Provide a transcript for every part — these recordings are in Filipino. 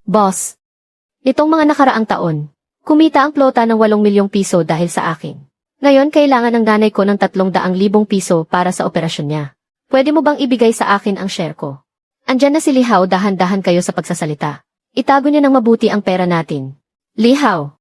Boss, nitong mga nakaraang taon, kumita ang plota ng 8 milyong piso dahil sa akin. Ngayon kailangan ng nanay ko ng 300,000 piso para sa operasyon niya. Pwede mo bang ibigay sa akin ang share ko? Andyan na si Lihaw, dahan-dahan kayo sa pagsasalita. Itago niyo ng mabuti ang pera natin. Lihaw,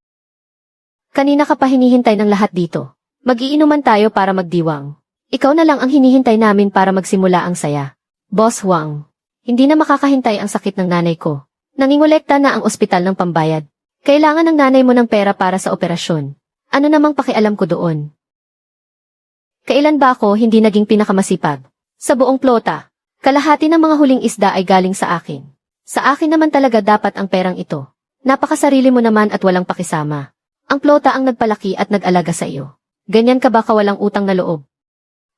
kanina ka pa hinihintay ng lahat dito. Mag-iinuman tayo para magdiwang. Ikaw na lang ang hinihintay namin para magsimula ang saya. Boss Wang, hindi na makakahintay ang sakit ng nanay ko. Nangingolekta na ang ospital ng pambayad. Kailangan ng nanay mo ng pera para sa operasyon. Ano namang pakialam ko doon? Kailan ba ako hindi naging pinakamasipag? Sa buong plota, kalahati ng mga huling isda ay galing sa akin. Sa akin naman talaga dapat ang perang ito. Napakasarili mo naman at walang pakisama. Ang plota ang nagpalaki at nag-alaga sa iyo. Ganyan ka ba kawalang utang na loob?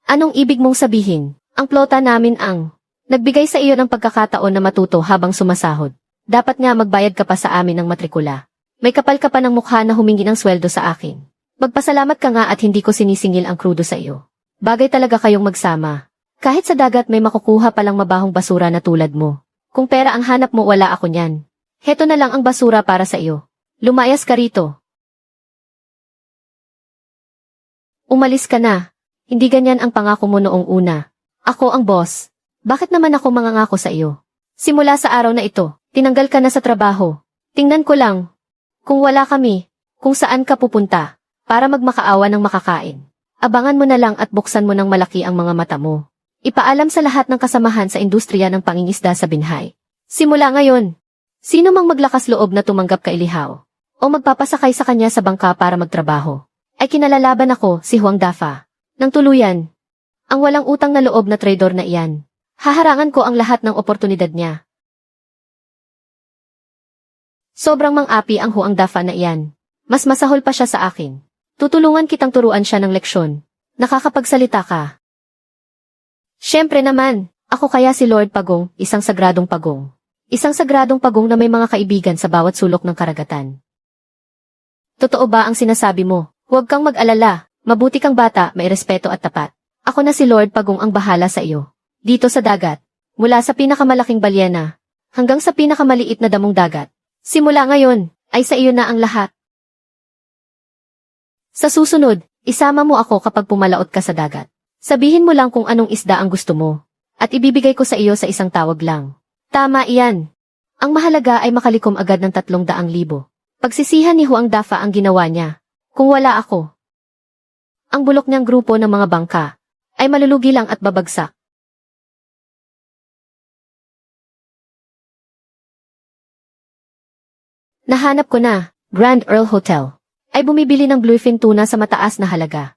Anong ibig mong sabihin? Ang plota namin ang nagbigay sa iyo ng pagkakataon na matuto habang sumasahod. Dapat nga magbayad ka pa sa amin ng matrikula. May kapal ka pa ng mukha na humingi ng sweldo sa akin. Magpasalamat ka nga at hindi ko sinisingil ang krudo sa iyo. Bagay talaga kayong magsama. Kahit sa dagat may makukuha palang mabahong basura na tulad mo. Kung pera ang hanap mo, wala ako niyan. Heto na lang ang basura para sa iyo. Lumayas ka rito. Umalis ka na. Hindi ganyan ang pangako mo noong una. Ako ang boss. Bakit naman ako mangangako sa iyo? Simula sa araw na ito, tinanggal ka na sa trabaho. Tingnan ko lang. Kung wala kami, kung saan ka pupunta, para magmakaawa ng makakain. Abangan mo na lang at buksan mo ng malaki ang mga mata mo. Ipaalam sa lahat ng kasamahan sa industriya ng pangingisda sa Binhay. Simula ngayon, sino mang maglakas loob na tumanggap kay Lihaw, o magpapasakay sa kanya sa bangka para magtrabaho, ay kinalalaban ako, si Huang Dafa. Nang tuluyan, ang walang utang na loob na traidor na iyan. Haharangan ko ang lahat ng oportunidad niya. Sobrang mang-api ang Huang Dafa na iyan. Mas masahol pa siya sa akin. Tutulungan kitang turuan siya ng leksyon. Nakakapagsalita ka. Siyempre naman, ako kaya si Lord Pagong, isang sagradong pagong. Isang sagradong pagong na may mga kaibigan sa bawat sulok ng karagatan. Totoo ba ang sinasabi mo? Huwag kang mag-alala, mabuti kang bata, may respeto at tapat. Ako na si Lord Pagong ang bahala sa iyo. Dito sa dagat, mula sa pinakamalaking balyena, hanggang sa pinakamaliit na damong dagat. Simula ngayon, ay sa iyo na ang lahat. Sa susunod, isama mo ako kapag pumalaot ka sa dagat. Sabihin mo lang kung anong isda ang gusto mo, at ibibigay ko sa iyo sa isang tawag lang. Tama iyan. Ang mahalaga ay makalikom agad ng 300,000. Pagsisihan ni Huang Dafa ang ginawa niya. Kung wala ako, ang bulok niyang grupo ng mga bangka ay malulugi lang at babagsak. Nahanap ko na, Grand Earl Hotel, ay bumibili ng bluefin tuna sa mataas na halaga.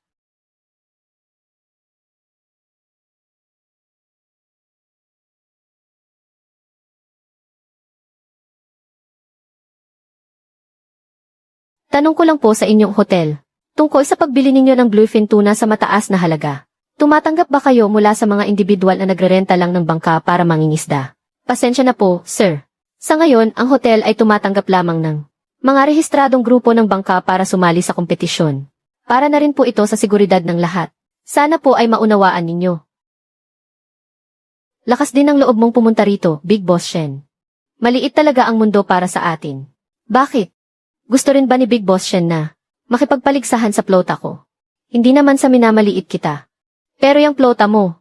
Tanong ko lang po sa inyong hotel, tungkol sa pagbili ninyo ng bluefin tuna sa mataas na halaga. Tumatanggap ba kayo mula sa mga individual na nagrerenta lang ng bangka para mangingisda? Pasensya na po, sir. Sa ngayon, ang hotel ay tumatanggap lamang ng mga rehistradong grupo ng bangka para sumali sa kompetisyon. Para na rin po ito sa seguridad ng lahat. Sana po ay maunawaan ninyo. Lakas din ang loob mong pumunta rito, Big Boss Shen. Maliit talaga ang mundo para sa atin. Bakit? Gusto rin ba ni Big Boss Shen na makipagpaligsahan sa plota ko? Hindi naman sa minamaliit kita. Pero yung plota mo,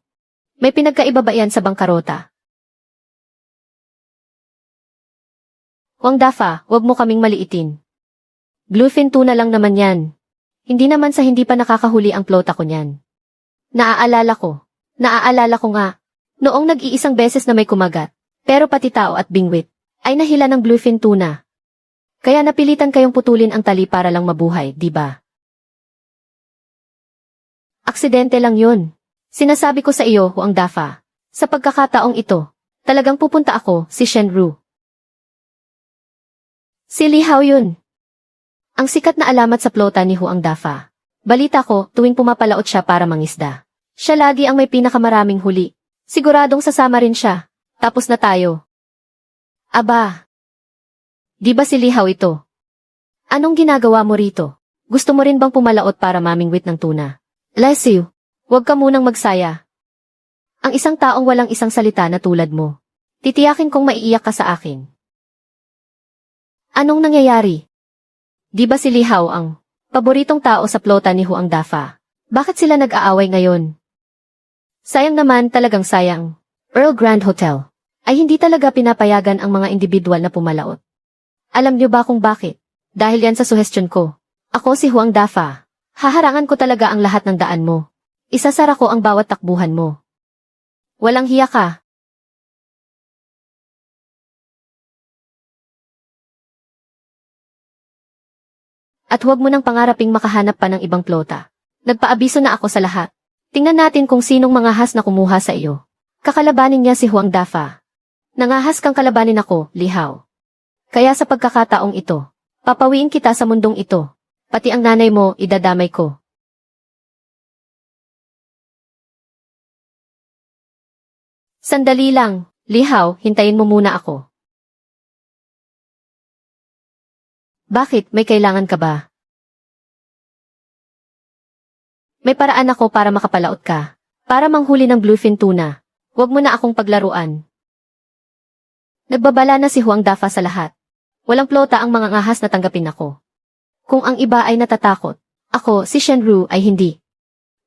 may pinagkaiba ba yan sa bangkarota? Huang Dafa, wag mo kaming maliitin. Bluefin tuna lang naman yan. Hindi naman sa hindi pa nakakahuli ang plota ko niyan. Naaalala ko nga, noong nag-iisang beses na may kumagat, pero pati tao at bingwit, ay nahila ng bluefin tuna. Kaya napilitan kayong putulin ang tali para lang mabuhay, di ba? Aksidente lang yun. Sinasabi ko sa iyo, Huang Dafa. Sa pagkakataong ito, talagang pupunta ako, si Shenru. Si Lihaw yun. Ang sikat na alamat sa plota ni Huang Dafa. Balita ko, tuwing pumapalaot siya para mangisda, siya lagi ang may pinakamaraming huli. Siguradong sasama rin siya. Tapos na tayo. Aba. Di ba si Lihaw ito? Anong ginagawa mo rito? Gusto mo rin bang pumalaot para mamingwit ng tuna? Leslie, huwag ka munang magsaya. Ang isang taong walang isang salita na tulad mo. Titiyakin kong maiiyak ka sa akin. Anong nangyayari? Di ba si Lihaw ang paboritong tao sa plota ni Huang Dafa? Bakit sila nag-aaway ngayon? Sayang naman, talagang sayang. Earl Grand Hotel ay hindi talaga pinapayagan ang mga individual na pumalaot. Alam niyo ba kung bakit? Dahil yan sa suhestyon ko. Ako si Huang Dafa. Haharangan ko talaga ang lahat ng daan mo. Isasara ko ang bawat takbuhan mo. Walang hiya ka. At huwag mo nang pangaraping makahanap pa ng ibang plota. Nagpaabiso na ako sa lahat. Tingnan natin kung sinong mangahas na kumuha sa iyo. Kakalabanin niya si Huang Dafa. Nangahas kang kalabanin ako, Lihaw. Kaya sa pagkakataong ito, papawiin kita sa mundong ito. Pati ang nanay mo, idadamay ko. Sandali lang, Lihaw, hintayin mo muna ako. Bakit, may kailangan ka ba? May paraan ako para makapalaot ka. Para manghuli ng bluefin tuna. Huwag mo na akong paglaruan. Nagbabala na si Huang Dafa sa lahat. Walang plota ang mga ahas na tanggapin ako. Kung ang iba ay natatakot, ako, si Shenru, ay hindi.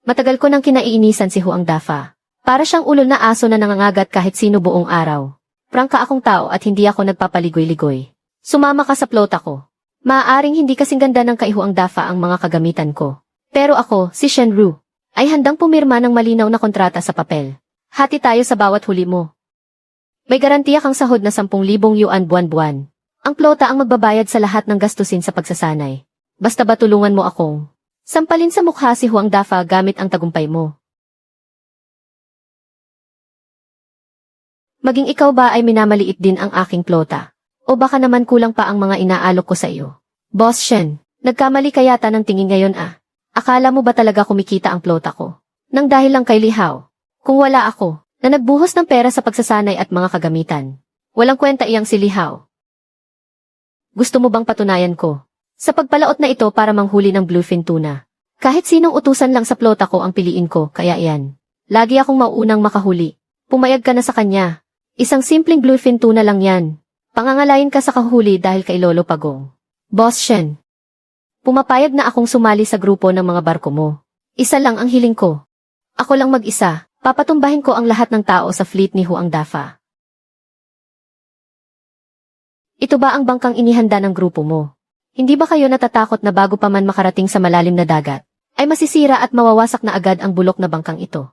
Matagal ko nang kinaiinisan si Huang Dafa. Para siyang ulo na aso na nangangagat kahit sino buong araw. Prangka akong tao at hindi ako nagpapaligoy-ligoy. Sumama ka sa plota ko. Maaaring hindi kasing ganda ng kay Huang Dafa ang mga kagamitan ko. Pero ako, si Shenru, ay handang pumirma ng malinaw na kontrata sa papel. Hati tayo sa bawat huli mo. May garantiya kang sahod na 10,000 yuan buwan-buwan. Ang plota ang magbabayad sa lahat ng gastusin sa pagsasanay. Basta ba tulungan mo akong sampalin sa mukha si Huang Dafa gamit ang tagumpay mo. Maging ikaw ba ay minamaliit din ang aking plota? O baka naman kulang pa ang mga inaalok ko sa iyo? Boss Shen, nagkamali ka yata ng tingin ngayon ah. Akala mo ba talaga kumikita ang plota ko? Nang dahil lang kay Lihaw. Kung wala ako, na nagbuhos ng pera sa pagsasanay at mga kagamitan. Walang kwenta iyang si Lihaw. Gusto mo bang patunayan ko? Sa pagpalaot na ito para manghuli ng bluefin tuna. Kahit sinong utusan lang sa plota ko ang piliin ko, kaya iyan. Lagi akong mauunang makahuli. Pumayag ka na sa kanya. Isang simpleng bluefin tuna lang yan. Pangangalayin ka sa kahuli dahil kay Lolo Pagong. Boss Shen. Pumapayag na akong sumali sa grupo ng mga barko mo. Isa lang ang hiling ko. Ako lang mag-isa, papatumbahin ko ang lahat ng tao sa fleet ni Huang Dafa. Ito ba ang bangkang inihanda ng grupo mo? Hindi ba kayo natatakot na bago pa man makarating sa malalim na dagat, ay masisira at mawawasak na agad ang bulok na bangkang ito?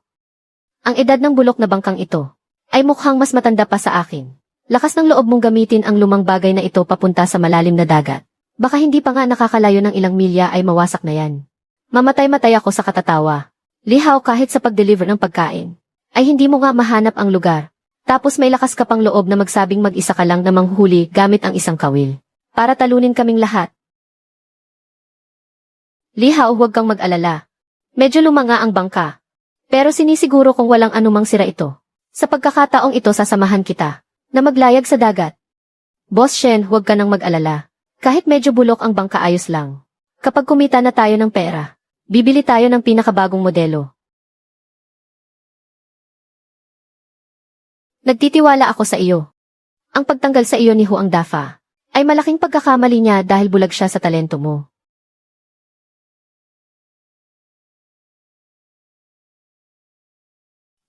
Ang edad ng bulok na bangkang ito ay mukhang mas matanda pa sa akin. Lakas ng loob mong gamitin ang lumang bagay na ito papunta sa malalim na dagat. Baka hindi pa nga nakakalayo ng ilang milya ay mawasak na yan. Mamatay-matay ako sa katatawa. Lihaw, kahit sa pag-deliver ng pagkain, ay hindi mo nga mahanap ang lugar. Tapos may lakas ka pang loob na magsabing mag-isa ka lang na manghuli gamit ang isang kawil. Para talunin kaming lahat. Lihaw, huwag kang mag-alala. Medyo lumanga ang bangka. Pero sinisiguro kung walang anumang sira ito. Sa pagkakataong ito sasamahan kita na maglayag sa dagat. Boss Shen, huwag ka nang mag-alala. Kahit medyo bulok ang bangka, ayos lang. Kapag kumita na tayo ng pera, bibili tayo ng pinakabagong modelo. Nagtitiwala ako sa iyo. Ang pagtanggal sa iyo ni Huang Dafa ay malaking pagkakamali niya dahil bulag siya sa talento mo.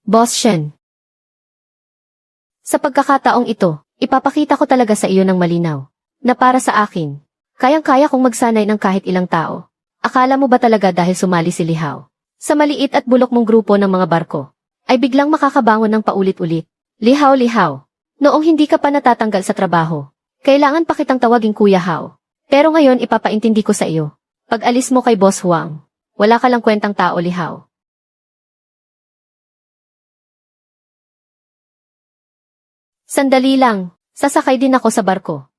Boss Shen. Sa pagkakataong ito, ipapakita ko talaga sa iyo ng malinaw, na para sa akin, kayang-kaya kong magsanay ng kahit ilang tao. Akala mo ba talaga dahil sumali si Lihaw sa maliit at bulok mong grupo ng mga barko, ay biglang makakabangon ng paulit-ulit? Lihaw, Lihaw, noong hindi ka pa natatanggal sa trabaho, kailangan pa kitang tawaging Kuya Hao. Pero ngayon ipapaintindi ko sa iyo, pag alis mo kay Boss Huang, wala ka lang kwentang tao, Lihaw. Sandali lang, sasakay din ako sa barko.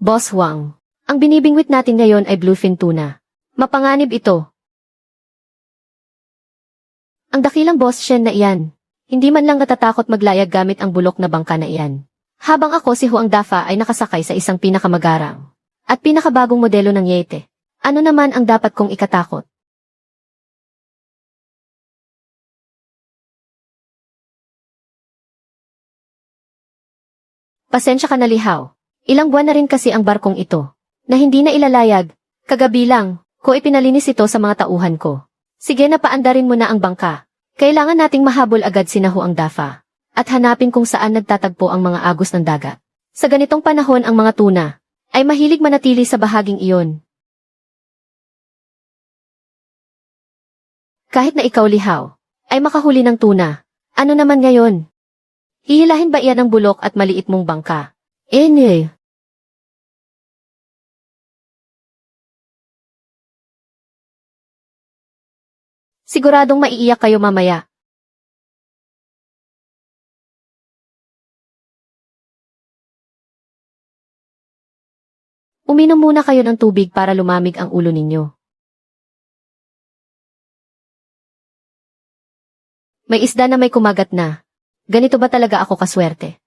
Boss Huang, ang binibingwit natin ngayon ay bluefin tuna. Mapanganib ito. Ang dakilang Boss Shen na iyan, hindi man lang natatakot maglayag gamit ang bulok na bangka na iyan. Habang ako si Huang Dafa ay nakasakay sa isang pinakamagarang at pinakabagong modelo ng yete. Ano naman ang dapat kong ikatakot? Pasensya ka na, Lihaw. Ilang buwan na rin kasi ang barkong ito, na hindi na ilalayag. Kagabi lang, ko ipinalinis ito sa mga tauhan ko. Sige na paandarin mo na ang bangka. Kailangan nating mahabol agad si Huang Dafa. At hanapin kung saan nagtatagpo ang mga agos ng dagat. Sa ganitong panahon ang mga tuna, ay mahilig manatili sa bahaging iyon. Kahit na ikaw lihaw, ay makahuli ng tuna. Ano naman ngayon? Hihilahin ba iyan ang bulok at maliit mong bangka? Eh. Siguradong maiiyak kayo mamaya. Uminom muna kayo ng tubig para lumamig ang ulo ninyo. May isda na may kumagat na. Ganito ba talaga ako kaswerte?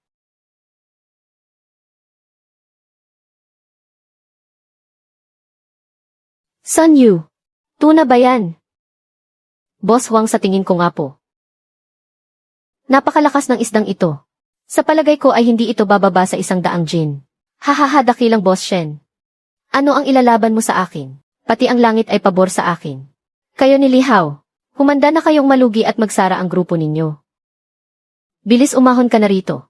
Sun Yu, tuna ba yan? Boss Huang, sa tingin ko nga po. Napakalakas ng isdang ito. Sa palagay ko ay hindi ito bababa sa 100 jin. Hahaha, dakilang Boss Shen. Ano ang ilalaban mo sa akin? Pati ang langit ay pabor sa akin. Kayo ni Lihaw, humanda na kayong malugi at magsara ang grupo ninyo. Bilis, umahon ka na rito.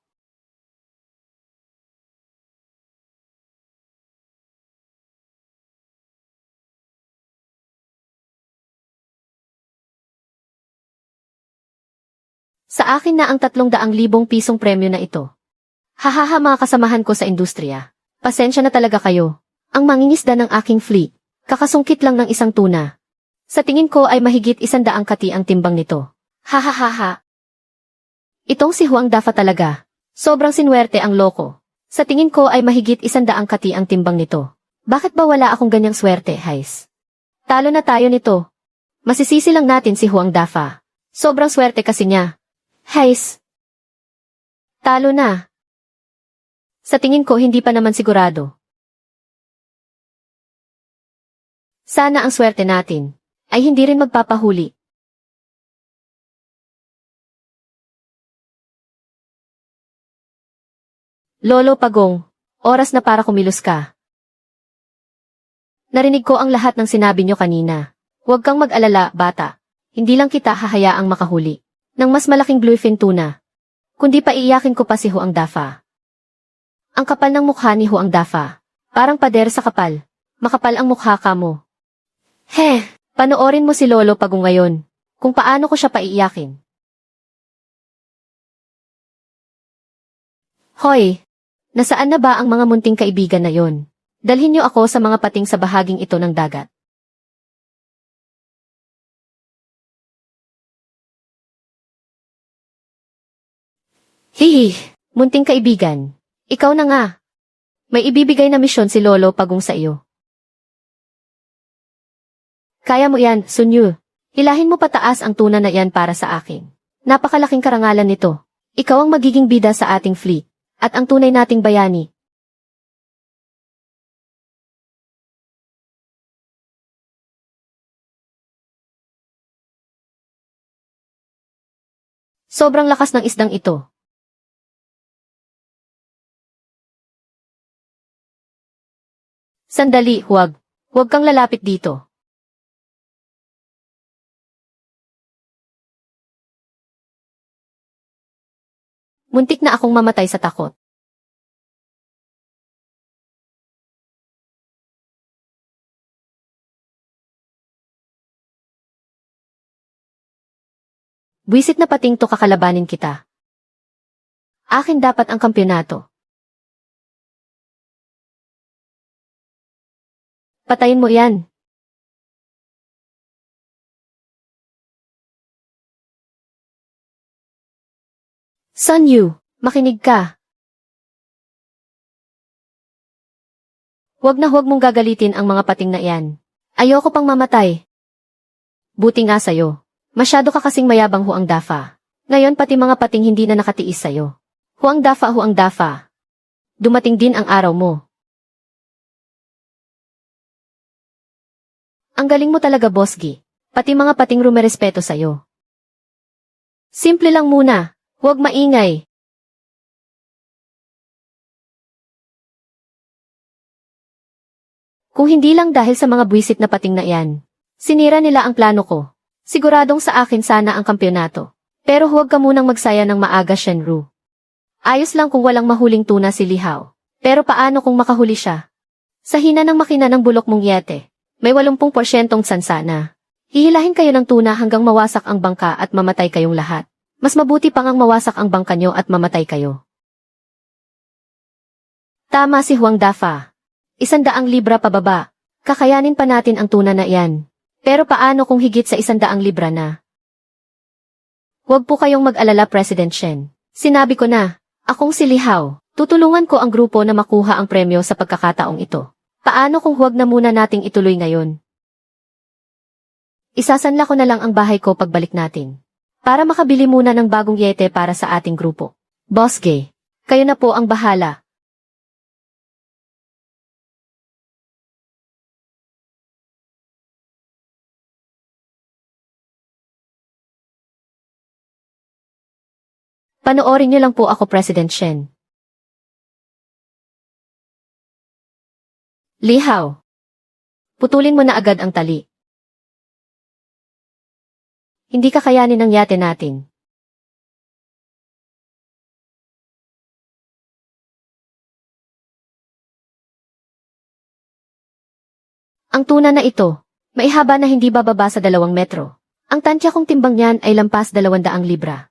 Sa akin na ang 300,000 pisong premyo na ito. Hahaha, mga kasamahan ko sa industriya. Pasensya na talaga kayo. Ang mangingisda ng aking fleet, kakasungkit lang ng isang tuna. Sa tingin ko ay mahigit 100 kati ang timbang nito. Hahaha. Itong si Huang Dafa talaga. Sobrang sinwerte ang loko. Sa tingin ko ay mahigit 100 kati ang timbang nito. Bakit ba wala akong ganyang swerte, Hais? Talo na tayo nito. Masisisi lang natin si Huang Dafa. Sobrang swerte kasi niya. Hais. Talo na. Sa tingin ko hindi pa naman sigurado. Sana ang swerte natin ay hindi rin magpapahuli. Lolo Pagong, oras na para kumilos ka. Narinig ko ang lahat ng sinabi niyo kanina. Huwag kang mag-alala, bata. Hindi lang kita hahayaang makahuli ng mas malaking bluefin tuna. Kundi pa iiyakin ko pa si Huang Dafa. Ang kapal ng mukha ni Huang Dafa. Parang pader sa kapal. Makapal ang mukha ka mo. Panoorin mo si Lolo Pagong ngayon. Kung paano ko siya paiiyakin. Hoy! Nasaan na ba ang mga munting kaibigan na yon? Dalhin niyo ako sa mga pating sa bahaging ito ng dagat. Hihi! Munting kaibigan. Ikaw na nga. May ibibigay na misyon si Lolo Pagong sa iyo. Kaya mo yan, Sun Yu. Hilahin mo pataas ang tuna na yan para sa akin. Napakalaking karangalan nito. Ikaw ang magiging bida sa ating fleet. At ang tunay nating bayani. Sobrang lakas ng isdang ito. Sandali, huwag. Huwag kang lalapit dito. Muntik na akong mamatay sa takot. Buwisit na pating to, kakalabanin kita. Akin dapat ang kampyonato. Patayin mo yan. Sun Yu, makinig ka. Huwag mong gagalitin ang mga pating na iyan. Ayoko pang mamatay. Buti nga sa'yo. Masyado ka kasing mayabang, Huang Dafa. Ngayon pati mga pating hindi na nakatiis sa'yo. Huang Dafa, Huang Dafa. Dumating din ang araw mo. Ang galing mo talaga, Bosgi. Pati mga pating rumerespeto sa'yo. Simple lang muna. Huwag maingay. Kung hindi lang dahil sa mga buwisit na pating na iyan. Sinira nila ang plano ko. Siguradong sa akin sana ang kampyonato. Pero huwag ka munang magsaya ng maaga, Shenru. Ayos lang kung walang mahuling tuna si Li Hao. Pero paano kung makahuli siya? Sa hina ng makina ng bulok mong yete, may 80% tsansa na. Hihilahin kayo ng tuna hanggang mawasak ang bangka at mamatay kayong lahat. Mas mabuti pang ang mawasak ang bangka nyo at mamatay kayo. Tama si Huang Dafa. 100 libra pababa. Kakayanin pa natin ang tuna na iyan. Pero paano kung higit sa 100 libra na? Huwag po kayong mag-alala, President Shen. Sinabi ko na, akong si Li Hao. Tutulungan ko ang grupo na makuha ang premyo sa pagkakataong ito. Paano kung huwag na muna nating ituloy ngayon? Isasanla ko na lang ang bahay ko pagbalik natin. Para makabili muna ng bagong yete para sa ating grupo. Boss Gay, kayo na po ang bahala. Panoorin niyo lang po ako, President Shen. Li Hao, putulin mo na agad ang tali. Hindi kakayanin ng yate natin. Ang tuna na ito, maihaba na hindi bababa sa 2 metro. Ang tansya kong timbang niyan ay lampas 200 libra.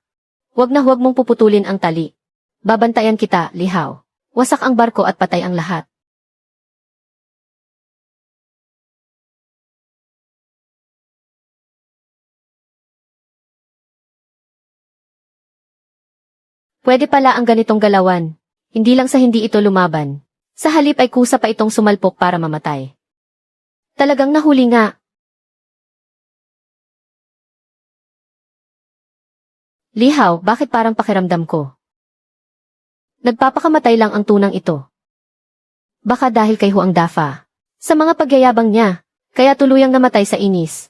Huwag na huwag mong puputulin ang tali. Babantayan kita, Li Hao. Wasak ang barko at patay ang lahat. Pwede pala ang ganitong galawan. Hindi lang sa hindi ito lumaban. Sa halip ay kusa pa itong sumalpok para mamatay. Talagang nahuli nga. Li Hao, bakit parang pakiramdam ko? Nagpapakamatay lang ang tunang ito. Baka dahil kay Huang Dafa. Sa mga pagyayabang niya, kaya tuluyang namatay sa inis.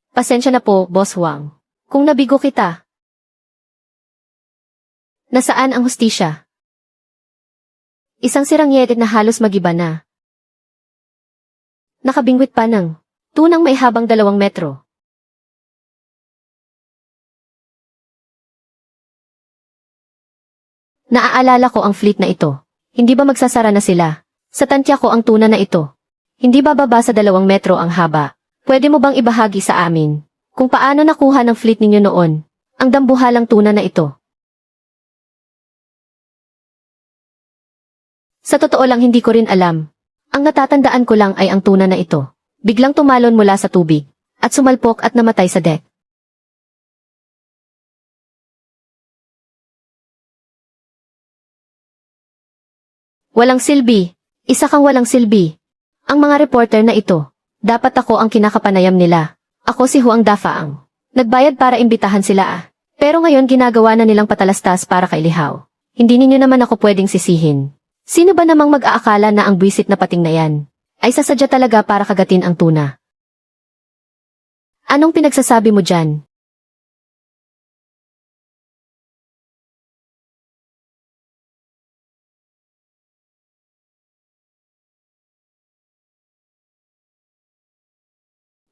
Pasensya na po, Boss Huang. Kung nabigo kita. Nasaan ang hustisya? Isang sirang yete na halos magiba na. Nakabingwit pa ng tunang may habang 2 metro. Naaalala ko ang fleet na ito. Hindi ba magsasara na sila? Sa tantya ko ang tuna na ito. Hindi ba baba sa 2 metro ang haba? Pwede mo bang ibahagi sa amin kung paano nakuha ng fleet ninyo noon ang dambuhalang tuna na ito? Sa totoo lang hindi ko rin alam. Ang natatandaan ko lang ay ang tuna na ito. Biglang tumalon mula sa tubig at sumalpok at namatay sa deck. Walang silbi. Isa kang walang silbi. Ang mga reporter na ito, dapat ako ang kinakapanayam nila. Ako si Huang Dafaang. Nagbayad para imbitahan sila . Pero ngayon ginagawa na nilang patalastas para kay Li Hao. Hindi ninyo naman ako pwedeng sisihin. Sino ba namang mag-aakala na ang buwisit na pating na yan ay sasadya talaga para kagatin ang tuna? Anong pinagsasabi mo dyan?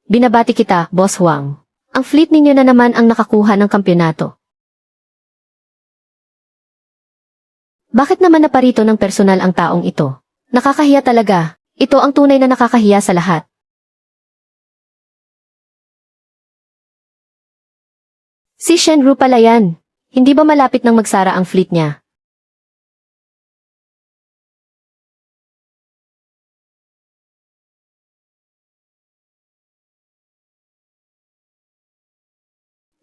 Binabati kita, Boss Huang. Ang fleet ninyo na naman ang nakakuha ng kampyonato. Bakit naman naparito ng personal ang taong ito? Nakakahiya talaga. Ito ang tunay na nakakahiya sa lahat. Si Shenru pala yan. Hindi ba malapit nang magsara ang fleet niya?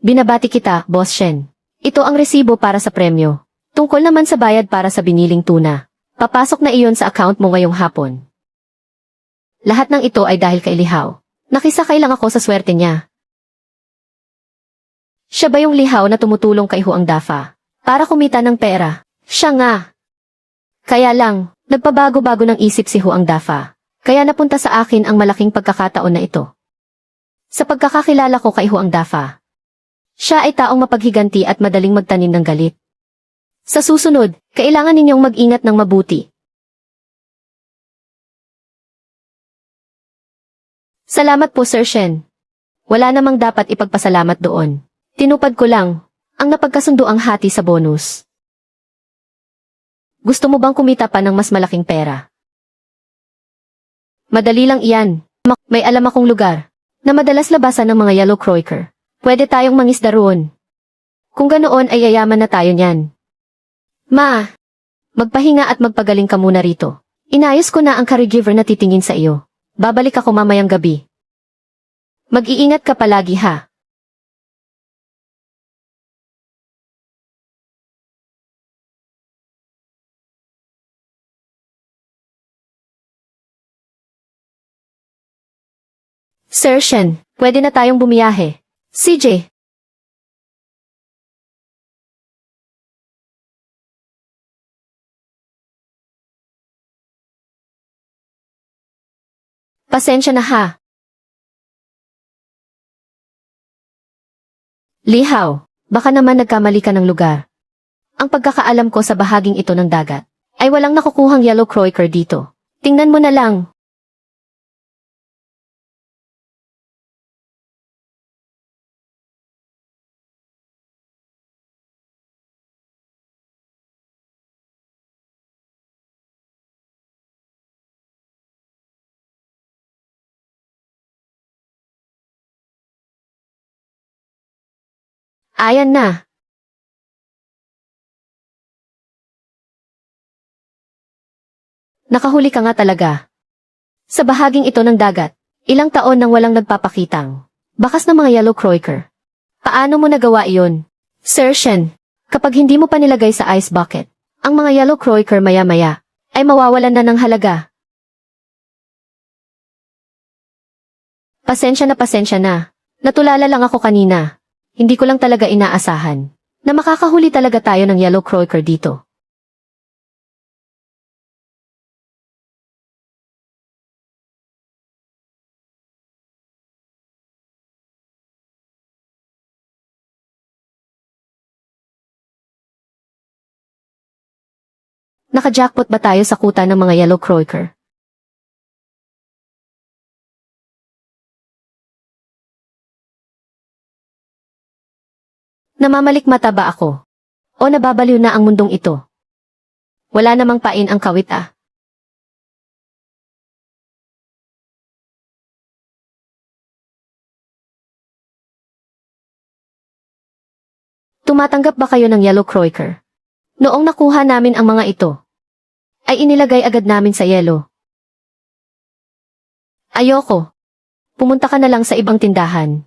Binabati kita, Boss Shen. Ito ang resibo para sa premyo. Tungkol naman sa bayad para sa biniling tuna. Papasok na iyon sa account mo ngayong hapon. Lahat ng ito ay dahil kay Li Hao. Nakisakay lang ako sa swerte niya. Siya ba yung Li Hao na tumutulong kay Huang Dafa para kumita ng pera? Siya nga. Kaya lang, nagpabago-bago ng isip si Huang Dafa. Kaya napunta sa akin ang malaking pagkakataon na ito. Sa pagkakakilala ko kay Huang Dafa, siya ay taong mapaghiganti at madaling magtanim ng galit. Sa susunod, kailangan ninyong mag-ingat ng mabuti. Salamat po Sir Shen. Wala namang dapat ipagpasalamat doon. Tinupad ko lang ang napagkasunduang hati sa bonus. Gusto mo bang kumita pa ng mas malaking pera? Madali lang iyan. May alam akong lugar na madalas labasan ng mga yellow croaker. Pwede tayong mangisda roon. Kung ganoon ay yayaman na tayo niyan. Ma, magpahinga at magpagaling ka muna rito. Inayos ko na ang caregiver na titingin sa iyo. Babalik ako mamayang gabi. Mag-iingat ka palagi ha. Sir Shen, pwede na tayong bumiyahe. CJ. Pasensya na ha. Lihaw, baka naman nagkamali ka ng lugar. Ang pagkakaalam ko sa bahaging ito ng dagat, ay walang nakukuhang yellow croaker dito. Tingnan mo na lang. Ayan na. Nakahuli ka nga talaga. Sa bahaging ito ng dagat, ilang taon nang walang nagpapakitang bakas ng mga yellow croaker. Paano mo nagawa iyon? Sir Shen, kapag hindi mo pa nilagay sa ice bucket, ang mga yellow croaker maya-maya ay mawawalan na ng halaga. Pasensya na. Natulala lang ako kanina. Hindi ko lang talaga inaasahan na makakahuli talaga tayo ng yellow croaker dito. Naka-jackpot ba tayo sa kuta ng mga yellow croaker? Namamalikmata ba ako? O nababaliw na ang mundong ito? Wala namang pain ang kawit ah. Tumatanggap ba kayo ng yellow croaker? Noong nakuha namin ang mga ito, ay inilagay agad namin sa yelo. Ayoko. Pumunta ka na lang sa ibang tindahan.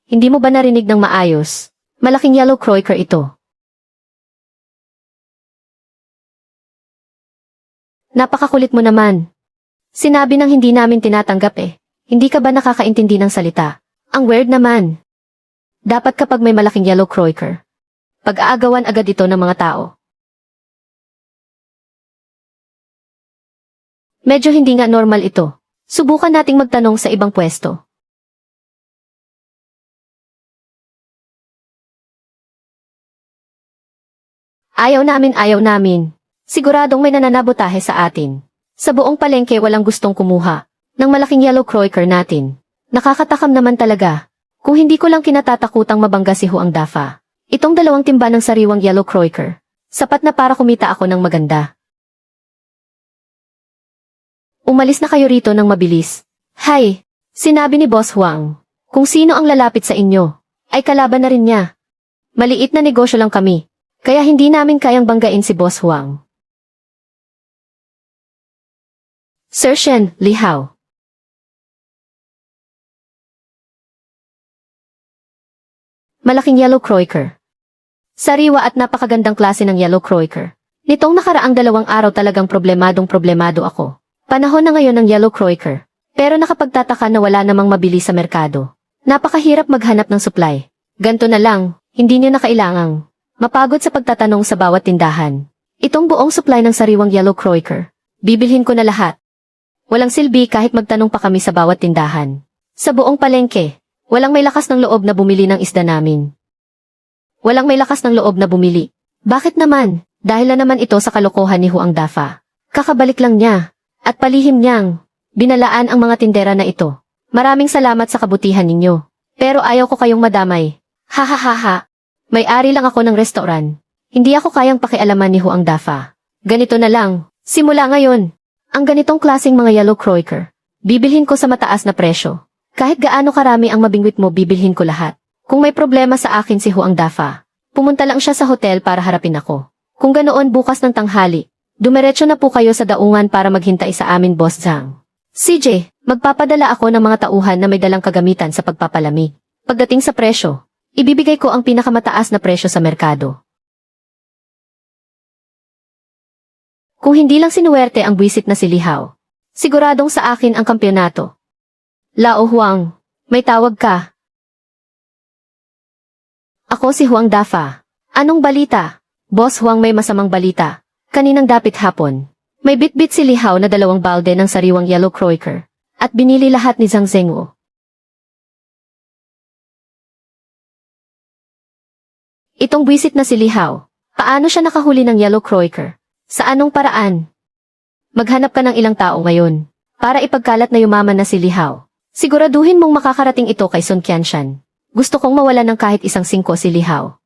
Hindi mo ba narinig ng maayos? Malaking yellow croaker ito. Napakakulit mo naman. Sinabi ng hindi namin tinatanggap eh. Hindi ka ba nakakaintindi ng salita? Ang weird naman. Dapat kapag may malaking yellow croaker, pag-aagawan agad ito ng mga tao. Medyo hindi nga normal ito. Subukan nating magtanong sa ibang pwesto. Ayaw namin. Siguradong may nananabotahe sa atin. Sa buong palengke walang gustong kumuha ng malaking yellow croaker natin. Nakakatakam naman talaga. Kung hindi ko lang kinatatakutang mabangga si Huang Dafa. Itong 2 timba ng sariwang yellow croaker. Sapat na para kumita ako ng maganda. Umalis na kayo rito ng mabilis. Hay, sinabi ni Boss Huang. Kung sino ang lalapit sa inyo, ay kalaban na rin niya. Maliit na negosyo lang kami. Kaya hindi namin kayang banggain si Boss Huang. Sir Shen, Lihaw. Malaking yellow croaker. Sariwa at napakagandang klase ng yellow croaker. Nitong nakaraang 2 araw talagang problemado ako. Panahon na ngayon ng yellow croaker. Pero nakapagtataka na wala namang mabili sa merkado. Napakahirap maghanap ng supply. Ganto na lang, hindi niyo na kailangang mapagod sa pagtatanong sa bawat tindahan. Itong buong supply ng sariwang yellow croaker. Bibilhin ko na lahat. Walang silbi kahit magtanong pa kami sa bawat tindahan. Sa buong palengke, walang may lakas ng loob na bumili ng isda namin. Walang may lakas ng loob na bumili. Bakit naman? Dahil na naman ito sa kalokohan ni Huang Dafa. Kakabalik lang niya. At palihim niyang Binalaan ang mga tindera na ito. Maraming salamat sa kabutihan ninyo. Pero ayaw ko kayong madamay. Ha ha ha ha. May-ari lang ako ng restaurant. Hindi ako kayang pakialaman ni Huang Dafa. Ganito na lang. Simula ngayon. Ang ganitong klaseng mga yellow croaker. Bibilhin ko sa mataas na presyo. Kahit gaano karami ang mabingwit mo, bibilhin ko lahat. Kung may problema sa akin si Huang Dafa, pumunta lang siya sa hotel para harapin ako. Kung ganoon bukas ng tanghali, dumiretso na po kayo sa daungan para maghintay sa amin, Boss Zhang. CJ, magpapadala ako ng mga tauhan na may dalang kagamitan sa pagpapalami. Pagdating sa presyo, ibibigay ko ang pinakamataas na presyo sa merkado. Kung hindi lang sinuwerte ang buwisit na si Li Hao, siguradong sa akin ang kampyonato. Lao Huang, may tawag ka. Ako si Huang Dafa. Anong balita? Boss Huang, may masamang balita. Kaninang dapit hapon, may bitbit si Li Hao na 2 balde ng sariwang yellow croaker, at binili lahat ni Zhang Zhengwu. Itong buwisit na si Li Hao, paano siya nakahuli ng yellow croaker? Sa anong paraan? Maghanap ka ng ilang tao ngayon, para ipagkalat na yumaman na si Li Hao. Siguraduhin mong makakarating ito kay Sun Qianshan. Gusto kong mawala ng kahit isang 5 si Li Hao.